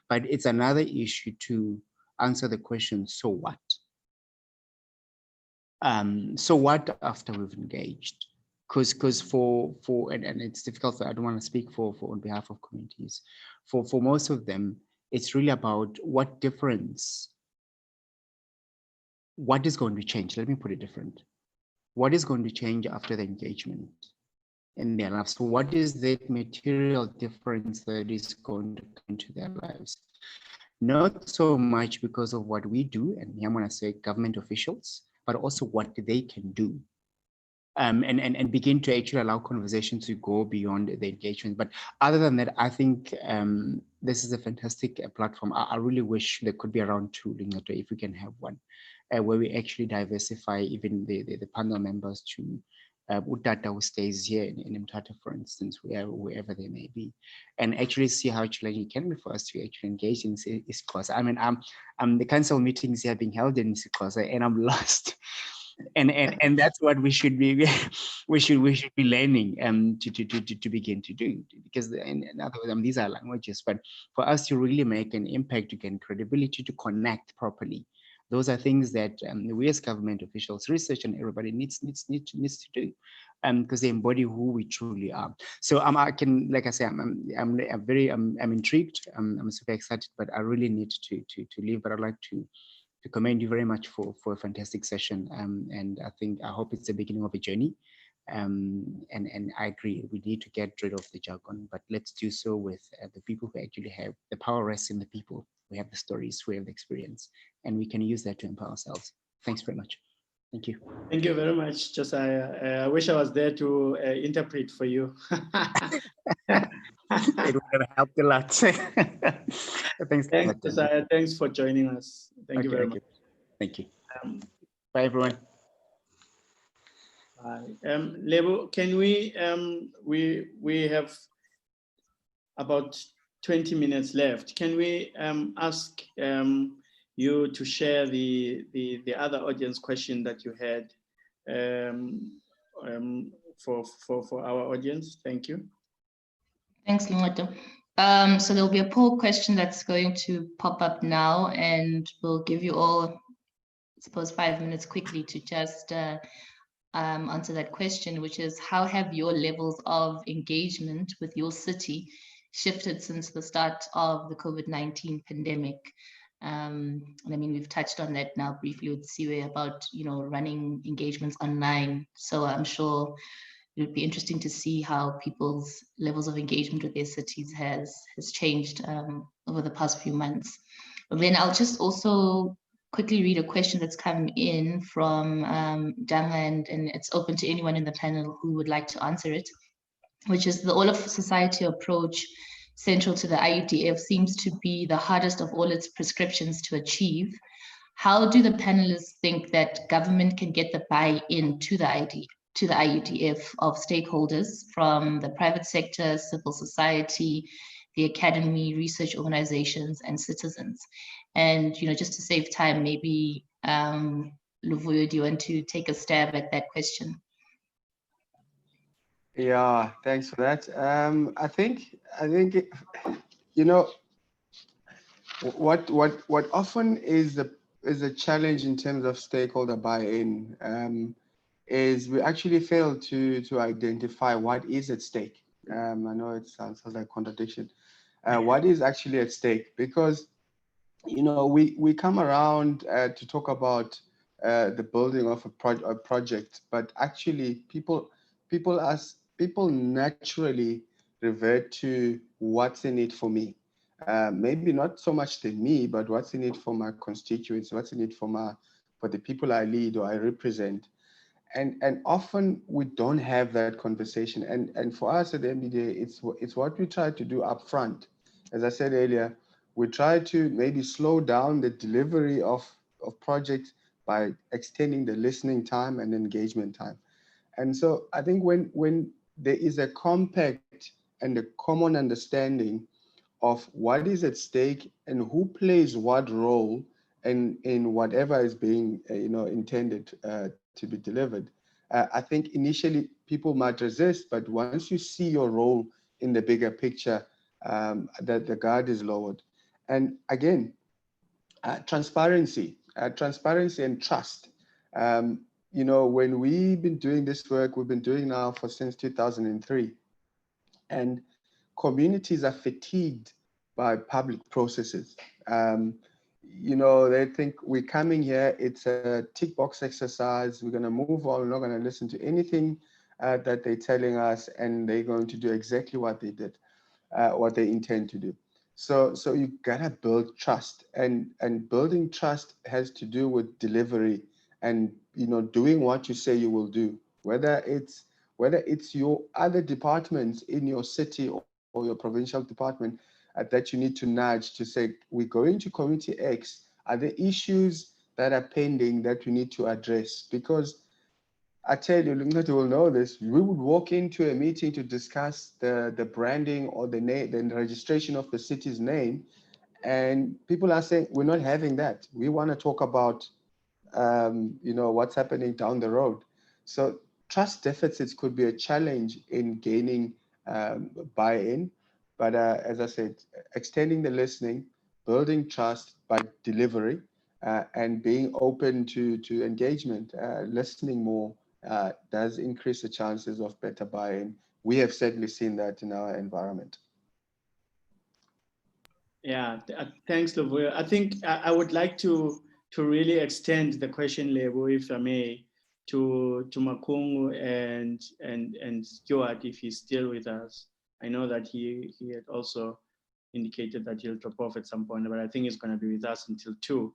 But it's another issue to answer the question, so what? So what after we've engaged? Because for and it's difficult. I don't want to speak for on behalf of communities. For most of them, it's really about what difference. What is going to change? Let me put it different. what is going to change after the engagement in their lives? So what is that material difference that is going to come into their lives? Not so much because of what we do, and I'm going to say government officials, but also what they can do. And begin to actually allow conversations to go beyond the engagement. But other than that, I think this is a fantastic platform. I really wish there could be around two, if we can have one, where we actually diversify even the panel members to Utata who stays here in Mthatha, for instance, wherever they may be, and actually see how challenging it can be for us to actually engage in isiXhosa. I mean, the council meetings here being held in isiXhosa, and I'm lost. And that's what we should be we should be learning to begin to do, because in other words, these are languages, but for us to really make an impact, to gain credibility, to connect properly, those are things that we as government officials, research, and everybody needs to do, because they embody who we truly are. So I can, like I say, I'm intrigued. I'm super excited, but I really need to leave. But I'd like to commend you very much for a fantastic session, and I hope it's the beginning of a journey. And I agree, we need to get rid of the jargon, but let's do so with the people who actually have the power. Rests in the people. We have the stories, we have the experience, and we can use that to empower ourselves. Thanks very much. Thank you. Thank you very much, Josiah. I wish I was there to interpret for you. It would have helped a lot. Thanks, Josiah. Thanks for joining us. Thank you very much. Thank you. Bye, everyone. Lebo, can we have about 20 minutes left. Can we ask you to share the other audience question that you had for our audience? Thank you. Thanks, Lungwedo. So there'll be a poll question that's going to pop up now, and we'll give you all, I suppose, 5 minutes quickly to just answer that question, which is, how have your levels of engagement with your city shifted since the start of the COVID-19 pandemic? And I mean, we've touched on that now briefly with Siwe about, running engagements online. So I'm sure it would be interesting to see how people's levels of engagement with their cities has changed over the past few months. But then I'll just also quickly read a question that's come in from Danga, and it's open to anyone in the panel who would like to answer it, which is, the all of society approach central to the IUDF seems to be the hardest of all its prescriptions to achieve. How do the panelists think that government can get the buy-in to the IUDF of stakeholders from the private sector, civil society, the academy, research organizations, and citizens? And just to save time, maybe Luvuyo, do you want to take a stab at that question? Yeah, thanks for that. I think what often is a challenge in terms of stakeholder buy-in is we actually fail to identify what is at stake. I know it sounds like a contradiction. What is actually at stake? Because we come around to talk about the building of a project, but actually people naturally revert to what's in it for me. Maybe not so much to me, but what's in it for my constituents, what's in it for the people I lead or I represent. And often we don't have that conversation. And for us at the MBDA, it's what we try to do up front. As I said earlier, we try to maybe slow down the delivery of projects by extending the listening time and engagement time. And so I think when there is a compact and a common understanding of what is at stake and who plays what role in whatever is being intended to be delivered, I think initially people might resist, but once you see your role in the bigger picture, that the guard is lowered. And again, transparency and trust. When we've been doing this work, we've been doing now since 2003, and communities are fatigued by public processes. you know, they think we're coming here, it's a tick box exercise, we're going to move on, we're not going to listen to anything that they're telling us, and they're going to do exactly what they did, what they intend to do. So you gotta build trust, and building trust has to do with delivery, and you know, doing what you say you will do, whether it's your other departments in your city or your provincial department that you need to nudge to say, we're going to community X. Are there issues that are pending that we need to address? Because I tell you, Lungato will know this. We would walk into a meeting to discuss the branding or the name, the registration of the city's name, and people are saying, we're not having that. We want to talk about, you know, what's happening down the road. So trust deficits could be a challenge in gaining buy-in. But as I said, extending the listening, building trust by delivery, and being open to engagement, listening more, does increase the chances of better buy-in. We have certainly seen that in our environment. Yeah, thanks, Lavoya. I think I would like to really extend the question, Lebo, if I may, to Makungu and Stuart, if he's still with us. I know that he had also indicated that he'll drop off at some point, but I think he's going to be with us until 2.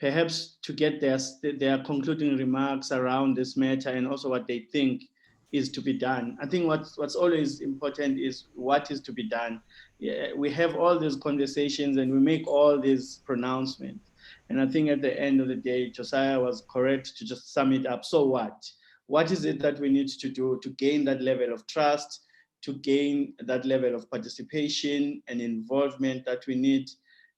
Perhaps to get their concluding remarks around this matter, and also what they think is to be done. I think what's always important is what is to be done. Yeah, we have all these conversations and we make all these pronouncements. And I think at the end of the day, Josiah was correct to just sum it up. So what? What is it that we need to do to gain that level of trust, to gain that level of participation and involvement that we need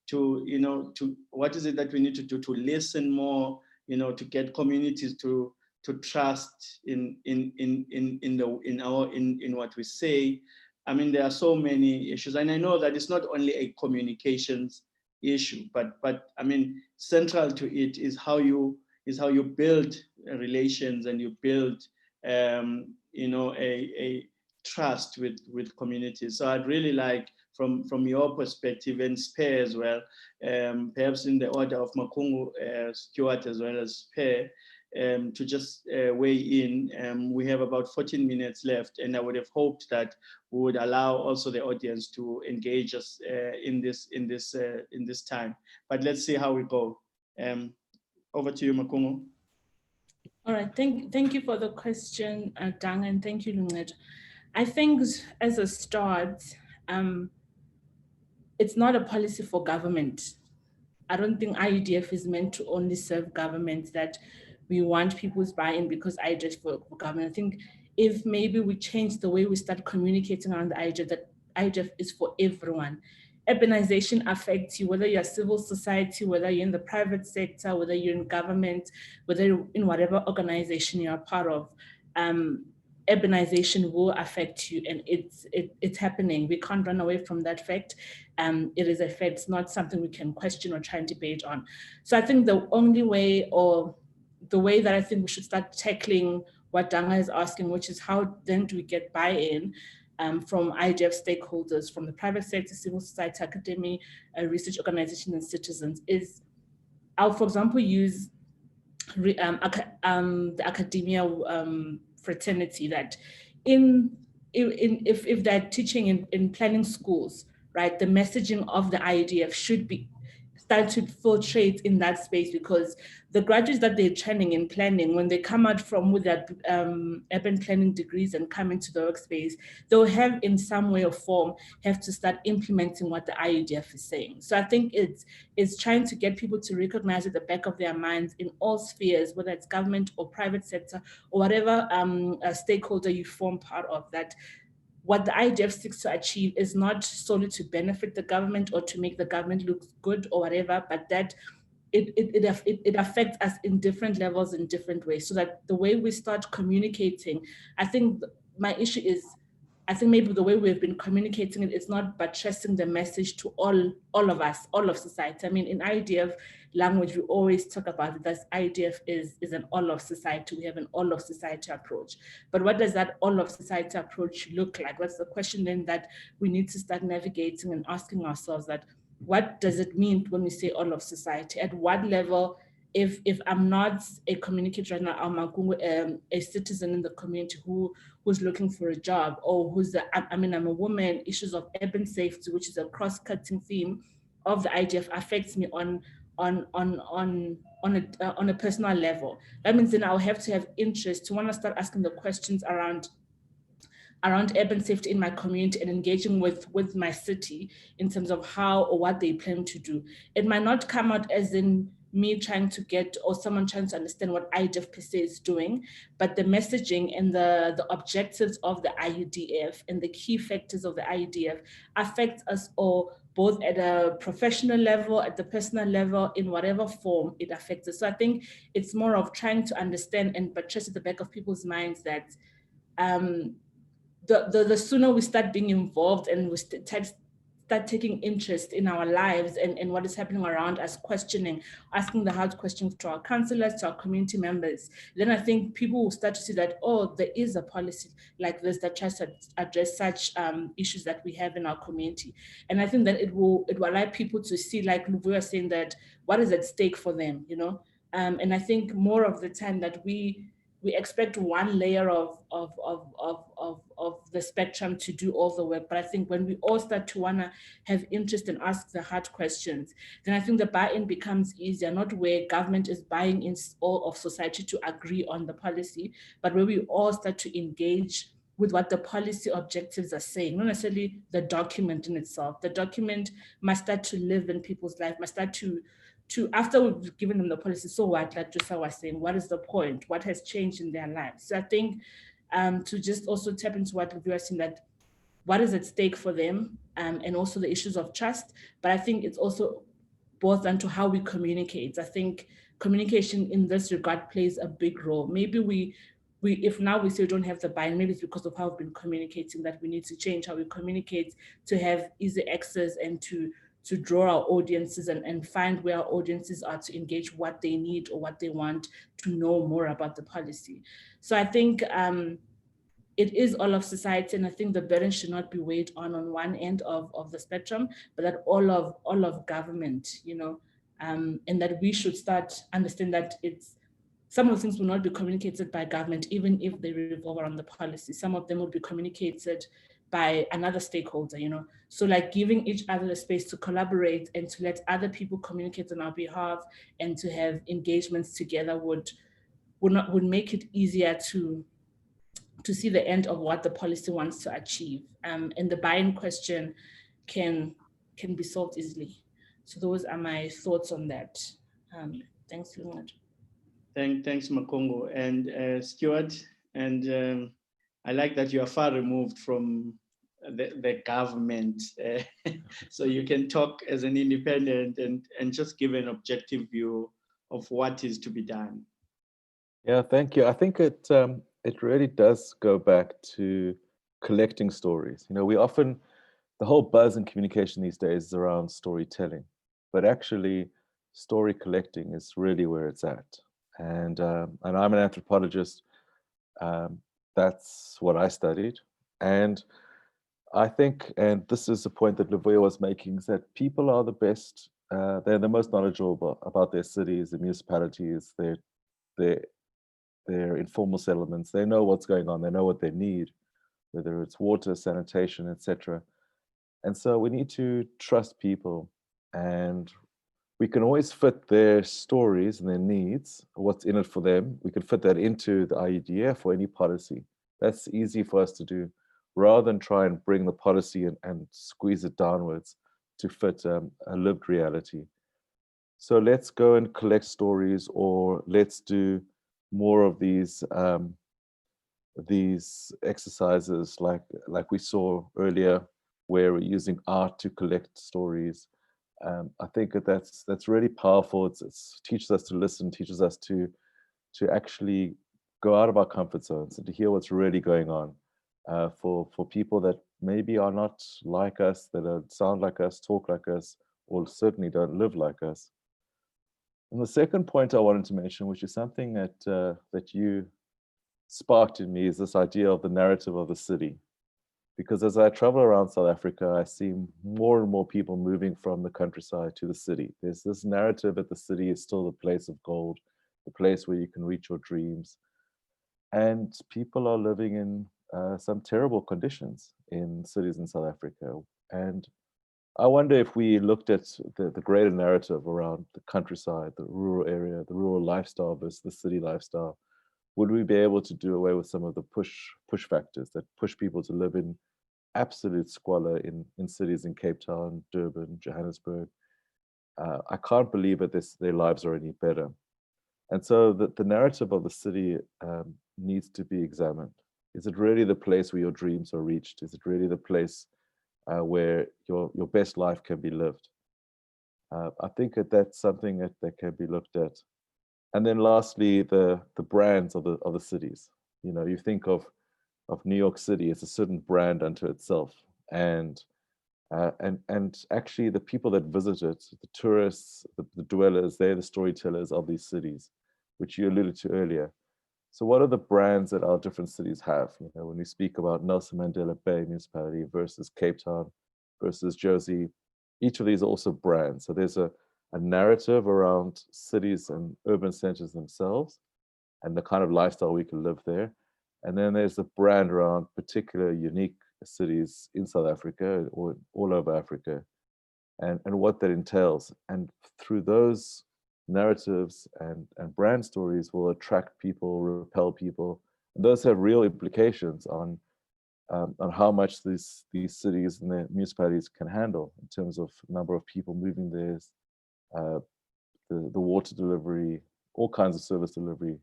to, you know, to what is it that we need to do to listen more, you know, to get communities to trust in what we say. I mean, there are so many issues, and I know that it's not only a communications issue, but I mean, central to it is how you build relations and you build, you know, a trust with communities. So I'd really like, from your perspective and Spare as well, perhaps in the order of Makungu, Stuart as well as Spare, to just weigh in. We have about 14 minutes left, and I would have hoped that we would allow also the audience to engage us in this time. But let's see how we go. Over to you, Makungu. All right, thank you for the question, Dang, and thank you, Lungato. I think as a start, it's not a policy for government. I don't think IUDF is meant to only serve government, that we want people's buy-in because IUDF for government. I think if maybe we change the way we start communicating around the IUDF, that IUDF is for everyone. Urbanization affects you, whether you're civil society, whether you're in the private sector, whether you're in government, whether you're in whatever organization you're a part of. Urbanization will affect you, and it's happening. We can't run away from that fact. It is a fact. It's not something we can question or try and debate on. So I think the only way, or the way that I think we should start tackling what Danga is asking, which is how then do we get buy-in from IGF stakeholders, from the private sector, civil society, academy, research organizations, and citizens, is I'll, for example, use the academia fraternity, that if they're teaching in planning schools, right, the messaging of the IUDF should be start to filtrate in that space, because the graduates that they're training in planning, when they come out from with their urban planning degrees and come into the workspace, they'll have in some way or form have to start implementing what the IUDF is saying. So I think it's trying to get people to recognize at the back of their minds in all spheres, whether it's government or private sector or whatever stakeholder you form part of, that what the IGF seeks to achieve is not solely to benefit the government or to make the government look good or whatever, but that it affects us in different levels in different ways, so that the way we start communicating, I think my issue is, I think maybe the way we've been communicating it is not buttressing the message to all of us, all of society. I mean, in IDF language, we always talk about it as IDF is an all of society. We have an all of society approach. But what does that all of society approach look like? That's the question then that we need to start navigating and asking ourselves, that what does it mean when we say all of society? At what level, if I'm not a communicator right now, I'm a citizen in the community who's looking for a job, or I'm a woman, issues of urban safety, which is a cross-cutting theme of the IDF, affects me on a personal level. That means then I'll have to have interest to want to start asking the questions around urban safety in my community and engaging with my city in terms of how or what they plan to do. It might not come out as in me trying to get, or someone trying to understand what IDF per se is doing, but the messaging and the objectives of the IUDF and the key factors of the IUDF affect us all, both at a professional level, at the personal level, in whatever form it affects us. So I think it's more of trying to understand and buttress at the back of people's minds that the sooner we start being involved and we start taking interest in our lives and what is happening around us, questioning, asking the hard questions to our councillors, to our community members, then I think people will start to see that, oh, there is a policy like this that tries to address such issues that we have in our community. And I think that it will allow people to see, like we were saying, that what is at stake for them, you know? And I think more of the time that we expect one layer of the spectrum to do all the work. But I think when we all start to wanna have interest and ask the hard questions, then I think the buy-in becomes easier, not where government is buying in all of society to agree on the policy, but where we all start to engage with what the policy objectives are saying, not necessarily the document in itself. The document must start to live in people's life, must start to after we've given them the policy, so what, like Josa was saying, what is the point? What has changed in their lives? So I think to just also tap into what we are saying, that what is at stake for them, and also the issues of trust. But I think it's also boils down to how we communicate. I think communication in this regard plays a big role. Maybe we if now we say we don't have the buy-in, maybe it's because of how we've been communicating, that we need to change how we communicate to have easy access and to draw our audiences and find where our audiences are to engage what they need or what they want to know more about the policy. So I think it is all of society, and I think the burden should not be weighed on one end of the spectrum, but that all of government, you know, and that we should start understand that some of the things will not be communicated by government, even if they revolve around the policy. Some of them will be communicated by another stakeholder, you know. So like giving each other the space to collaborate and to let other people communicate on our behalf and to have engagements together would make it easier to see the end of what the policy wants to achieve. And the buy-in question can be solved easily. So those are my thoughts on that. Thanks, Leonard. Thanks, Makongo. And Stuart, and I like that you are far removed from the government. So you can talk as an independent and just give an objective view of what is to be done. Yeah, thank you. I think it really does go back to collecting stories. You know, the whole buzz in communication these days is around storytelling, but actually story collecting is really where it's at. And I'm an anthropologist. That's what I studied. And I think, and this is the point that Lavoya was making, is that people are the best, they're the most knowledgeable about their cities, the municipalities, their informal settlements. They know what's going on, they know what they need, whether it's water, sanitation, etc. And so we need to trust people, and we can always fit their stories and their needs, what's in it for them. We can fit that into the IUDF or any policy. That's easy for us to do, rather than try and bring the policy and squeeze it downwards to fit a lived reality. So let's go and collect stories, or let's do more of these exercises like we saw earlier, where we're using art to collect stories. I think that's really powerful. It teaches us to listen, teaches us to actually go out of our comfort zones and to hear what's really going on for people that maybe are not like us, that don't sound like us, talk like us, or certainly don't live like us. And the second point I wanted to mention, which is something that you sparked in me, is this idea of the narrative of the city. Because as I travel around South Africa, I see more and more people moving from the countryside to the city. There's this narrative that the city is still the place of gold, the place where you can reach your dreams. And people are living in some terrible conditions in cities in South Africa. And I wonder if we looked at the greater narrative around the countryside, the rural area, the rural lifestyle versus the city lifestyle, would we be able to do away with some of the push factors that push people to live in absolute squalor in cities in Cape Town, Durban, Johannesburg? I can't believe that their lives are any better. And so the narrative of the city needs to be examined. Is it really the place where your dreams are reached? Is it really the place where your best life can be lived? I think that's something that can be looked at. And then lastly, the brands of the cities. You know, you think of New York City as a certain brand unto itself, and actually the people that visit it, the tourists, the dwellers, they're the storytellers of these cities, which you alluded to earlier. So what are the brands that our different cities have? You know, when we speak about Nelson Mandela Bay Municipality versus Cape Town versus Jersey, each of these are also brands. So there's a narrative around cities and urban centers themselves and the kind of lifestyle we can live there. And then there's a brand around particular unique cities in South Africa or all over Africa and what that entails. And through those narratives and brand stories will attract people, repel people. And those have real implications on how much these cities and their municipalities can handle in terms of number of people moving there, the water delivery, all kinds of service delivery.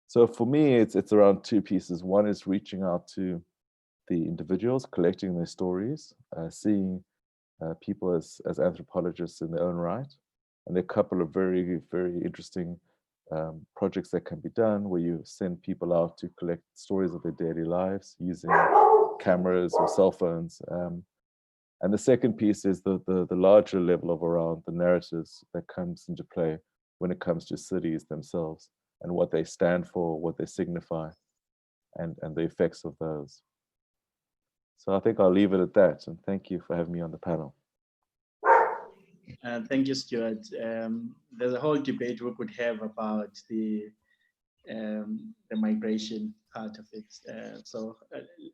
So for me, it's around two pieces. One is reaching out to the individuals, collecting their stories, seeing people as anthropologists in their own right. And there are a couple of very, very interesting projects that can be done where you send people out to collect stories of their daily lives using cameras or cell phones. And the second piece is the larger level of around the narratives that comes into play when it comes to cities themselves and what they stand for, what they signify, and the effects of those. So I think I'll leave it at that. And thank you for having me on the panel. Thank you, Stuart. There's a whole debate we could have about the migration part of it. So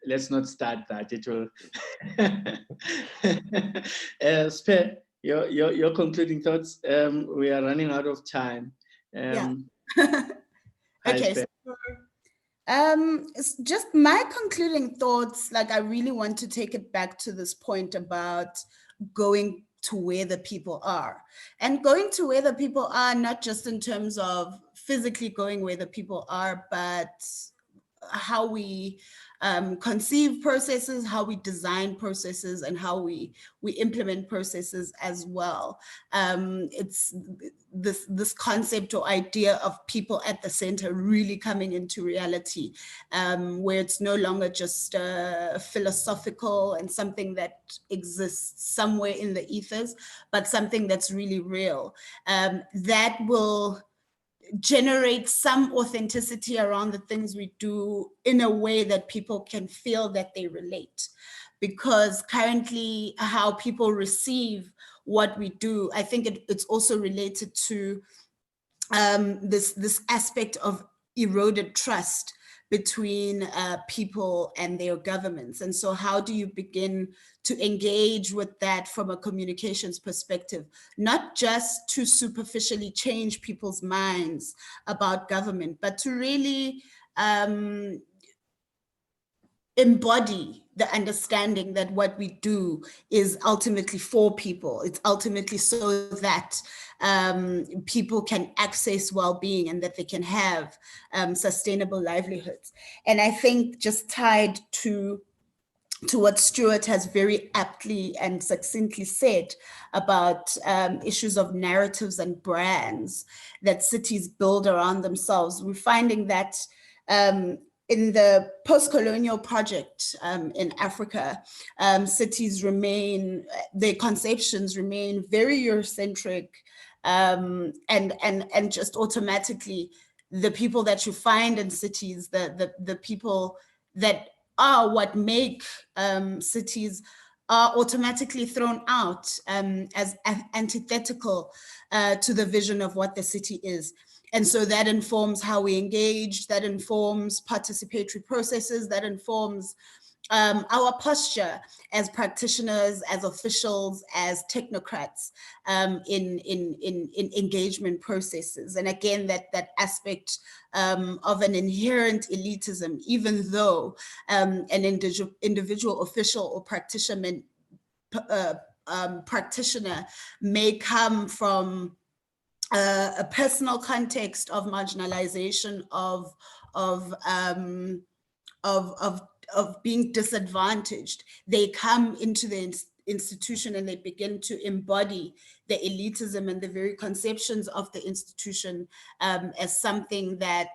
let's not start that. It will. Spare, your concluding thoughts. We are running out of time. Yeah. Okay. So, it's just my concluding thoughts. Like, I really want to take it back to this point about going to where the people are, and going to where the people are, not just in terms of physically going where the people are, but how we conceive processes, how we design processes, and how we implement processes as well. It's this concept or idea of people at the center really coming into reality, where it's no longer just philosophical and something that exists somewhere in the ethers, but something that's really real. That will generate some authenticity around the things we do in a way that people can feel that they relate. Because currently how people receive what we do, I think it's also related to this aspect of eroded trust between people and their governments. And so how do you begin to engage with that from a communications perspective, not just to superficially change people's minds about government, but to really embody the understanding that what we do is ultimately for people. It's ultimately so that people can access well-being and that they can have sustainable livelihoods. And I think just tied to what Stuart has very aptly and succinctly said about issues of narratives and brands that cities build around themselves, we're finding that in the post-colonial project in Africa, cities remain, their conceptions remain very Eurocentric, and just automatically the people that you find in cities, the people that are what make cities are automatically thrown out as antithetical to the vision of what the city is. And so that informs how we engage, that informs participatory processes, that informs our posture as practitioners, as officials, as technocrats in engagement processes. And again, that aspect of an inherent elitism, even though an individual official or practitioner may come from a personal context of marginalization, of being disadvantaged. They come into the institution and they begin to embody the elitism and the very conceptions of the institution as something that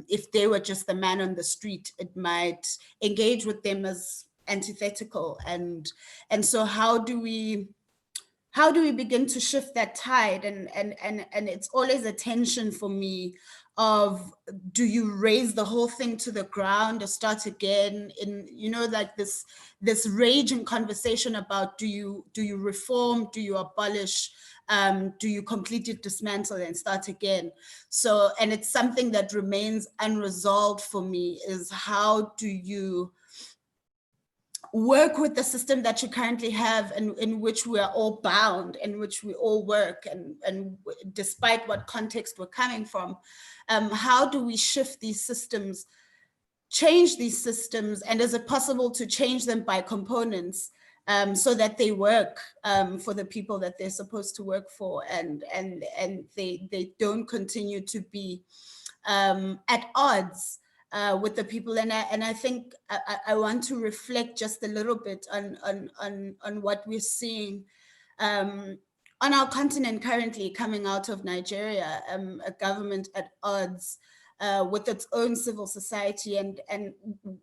if they were just the man on the street, it might engage with them as antithetical. And so how do we begin to shift that tide? And it's always a tension for me of, do you raise the whole thing to the ground or start again? In, you know, like this raging conversation about, do you reform, do you abolish, do you completely dismantle and start again? So, and it's something that remains unresolved for me, is how do you work with the system that you currently have, and in which we are all bound, in which we all work, and despite what context we're coming from, how do we shift these systems, change these systems, and is it possible to change them by components so that they work for the people that they're supposed to work for, and they don't continue to be at odds with the people. And I think I want to reflect just a little bit on what we're seeing on our continent currently, coming out of Nigeria, a government at odds with its own civil society. And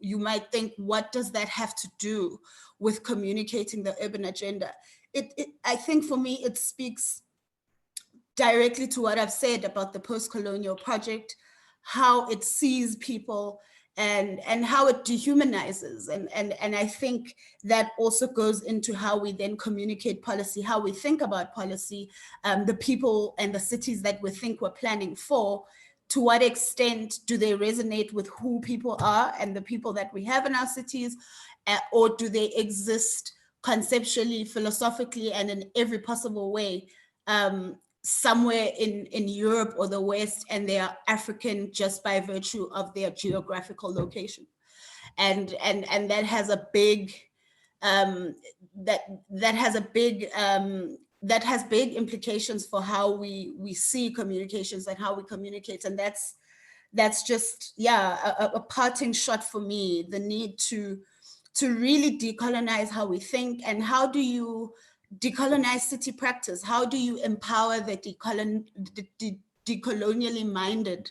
you might think, what does that have to do with communicating the urban agenda? I think for me, it speaks directly to what I've said about the post-colonial project, how it sees people and how it dehumanizes. And I think that also goes into how we then communicate policy, how we think about policy, the people and the cities that we think we're planning for. To what extent do they resonate with who people are and the people that we have in our cities, or do they exist conceptually, philosophically, and in every possible way somewhere in Europe or the West, and they are African just by virtue of their geographical location? And that has a big that has big implications for how we see communications and how we communicate. And that's just, yeah, a parting shot for me, the need to really decolonize how we think. And how do you decolonize city practice? How do you empower the decolonially minded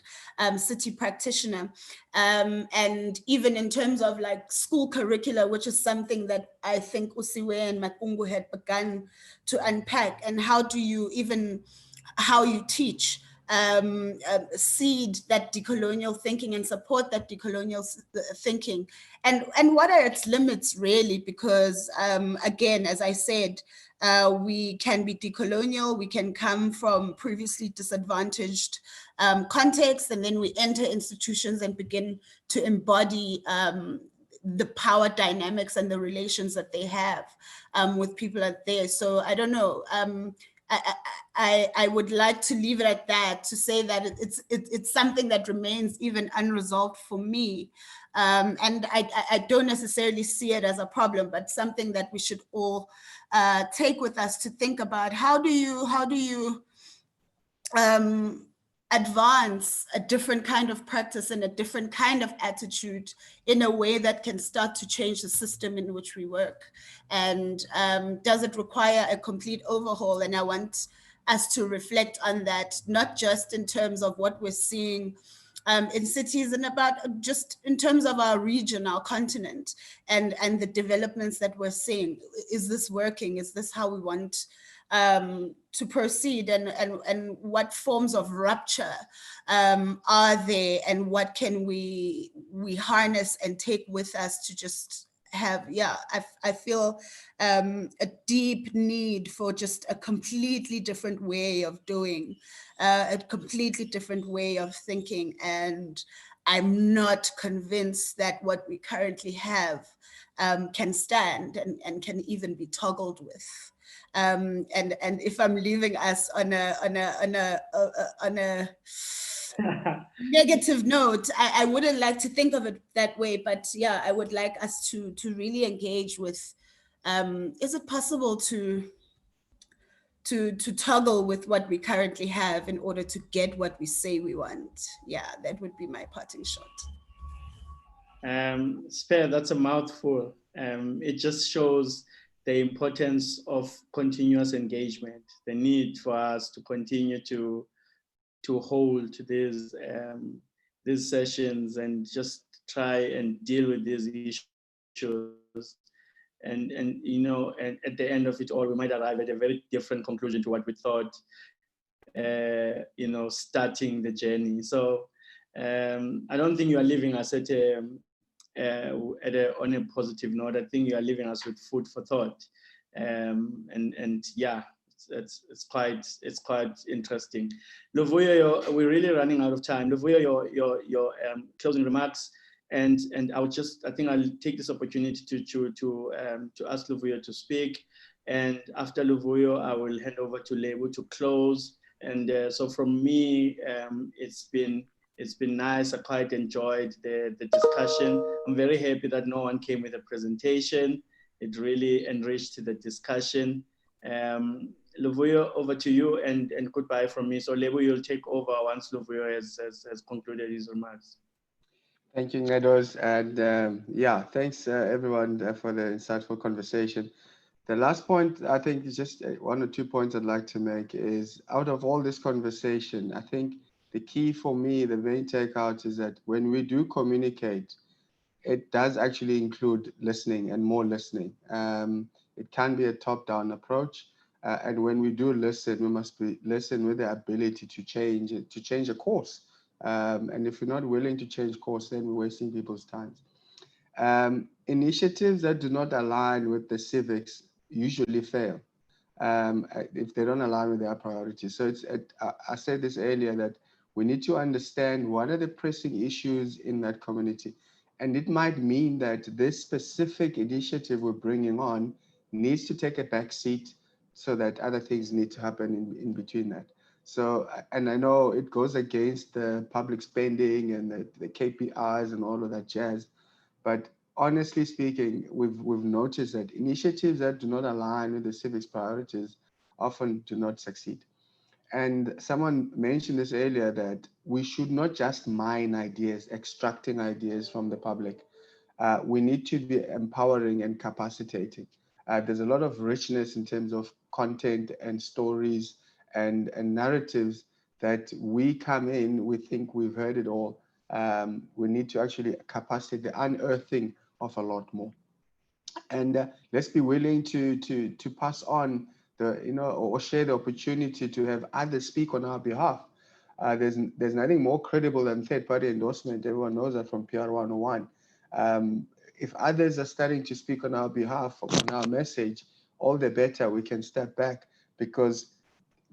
city practitioner? And even in terms of like school curricula, which is something that I think Usiwe and Makungu had begun to unpack, and how do you how you teach, seed that decolonial thinking and support that decolonial thinking, and what are its limits really? Because again, as I said, we can be decolonial, we can come from previously disadvantaged contexts, and then we enter institutions and begin to embody the power dynamics and the relations that they have with people out there. So I don't know. I would like to leave it at that, to say that it's something that remains even unresolved for me. And I don't necessarily see it as a problem, but something that we should all take with us to think about. How do you advance a different kind of practice and a different kind of attitude in a way that can start to change the system in which we work? And does it require a complete overhaul? And I want us to reflect on that, not just in terms of what we're seeing in cities, and about just in terms of our region, our continent, and the developments that we're seeing. Is this working? Is this how we want to proceed, and what forms of rupture are there, and what can we harness and take with us to just have, I feel a deep need for just a completely different way of doing, a completely different way of thinking. And I'm not convinced that what we currently have can stand and can even be toggled with. And if I'm leaving us on a negative note, I wouldn't like to think of it that way, but yeah, I would like us to really engage with, is it possible to toggle with what we currently have in order to get what we say we want? Yeah, that would be my parting shot. Spare, that's a mouthful. It just shows the importance of continuous engagement, the need for us to continue to hold these sessions and just try and deal with these issues. And you know, and at the end of it all, we might arrive at a very different conclusion to what we thought, you know, starting the journey. So I don't think you are leaving us on a positive note. I think you are leaving us with food for thought, and yeah, it's quite interesting. Luvuyo, we're really running out of time. Luvuyo, your closing remarks, and I think I'll take this opportunity to ask Luvuyo to speak, and after Luvuyo, I will hand over to Lebo to close. And so from me, it's been nice. I quite enjoyed the discussion. I'm very happy that no one came with a presentation. It really enriched the discussion. Luvuyo, over to you, and goodbye from me. So Lebo, you'll take over once Luvuyo has concluded his remarks. Thank you, Nedos. And yeah, thanks everyone for the insightful conversation. The last point, I think, is just one or 2 points I'd like to make is, out of all this conversation, I think the key for me, the main takeout, is that when we do communicate, it does actually include listening and more listening. It can be a top-down approach. And when we do listen, we must listen with the ability to change a course. And if we're not willing to change course, then we're wasting people's time. Initiatives that do not align with the civics usually fail if they don't align with their priorities. So I said this earlier, that we need to understand what are the pressing issues in that community. And it might mean that this specific initiative we're bringing on needs to take a back seat so that other things need to happen in between that. So, and I know it goes against the public spending and the KPIs and all of that jazz, but honestly speaking, we've noticed that initiatives that do not align with the civics priorities often do not succeed. And someone mentioned this earlier, that we should not just mine ideas, extracting ideas from the public. We need to be empowering and capacitating. There's a lot of richness in terms of content and stories and narratives that we come in, we think we've heard it all. We need to actually capacitate the unearthing of a lot more. And let's be willing to pass on or share the opportunity to have others speak on our behalf. There's nothing more credible than third-party endorsement. Everyone knows that from PR 101. If others are starting to speak on our behalf, on our message, all the better. We can step back, because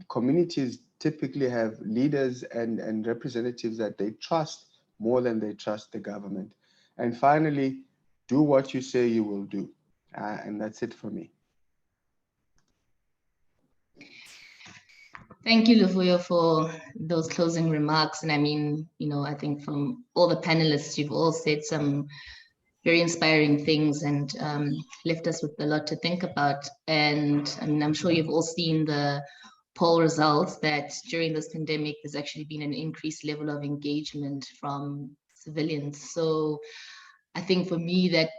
communities typically have leaders and representatives that they trust more than they trust the government. And finally, do what you say you will do. And that's it for me. Thank you, Luvuyo, for those closing remarks. And I mean, you know, I think from all the panelists, you've all said some very inspiring things and left us with a lot to think about. And I mean, I'm sure you've all seen the poll results that during this pandemic, there's actually been an increased level of engagement from civilians. So I think for me, that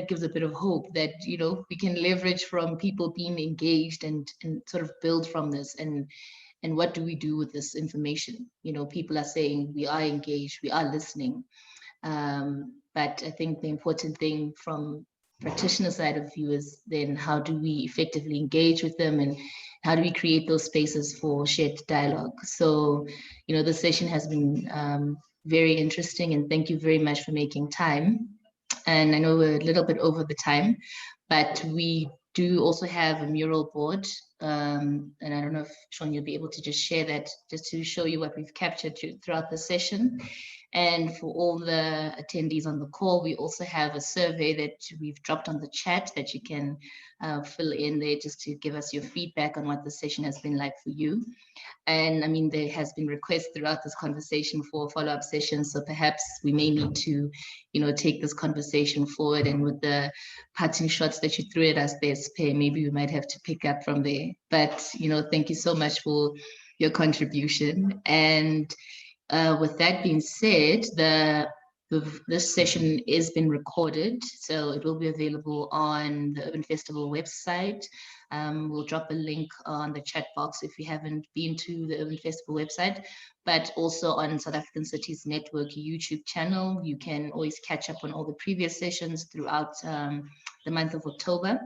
gives a bit of hope that, you know, we can leverage from people being engaged and sort of build from this. And what do we do with this information? You know, people are saying we are engaged, we are listening. But I think the important thing from practitioner side of view is then how do we effectively engage with them, and how do we create those spaces for shared dialogue? So, you know, the session has been very interesting, and thank you very much for making time. And I know we're a little bit over the time, but we do also have a mural board. And I don't know if Sean, you'll be able to just share that just to show you what we've captured throughout the session. And for all the attendees on the call, we also have a survey that we've dropped on the chat that you can fill in there just to give us your feedback on what the session has been like for you. And I mean, there has been requests throughout this conversation for follow-up sessions. So perhaps we may need to, you know, take this conversation forward, and with the parting shots that you threw at us there, maybe we might have to pick up from there. But, you know, thank you so much for your contribution. And with that being said, this session is being recorded, so it will be available on the Urban Festival website. We'll drop a link on the chat box if you haven't been to the Urban Festival website, but also on South African Cities Network YouTube channel. You can always catch up on all the previous sessions throughout the month of October.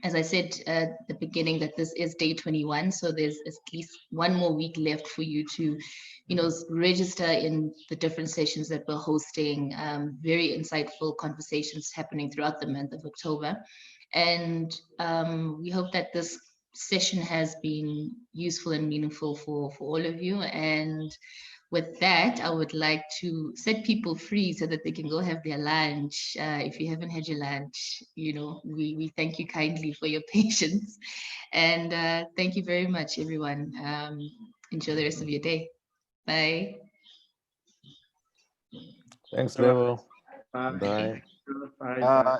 As I said at the beginning, that this is day 21, so there's at least one more week left for you to, you know, register in the different sessions that we're hosting. Very insightful conversations happening throughout the month of October. And we hope that this session has been useful and meaningful for all of you. And with that, I would like to set people free so that they can go have their lunch. If you haven't had your lunch, you know, we thank you kindly for your patience. And thank you very much, everyone. Enjoy the rest of your day. Bye. Thanks, Level. Bye. Bye. Bye.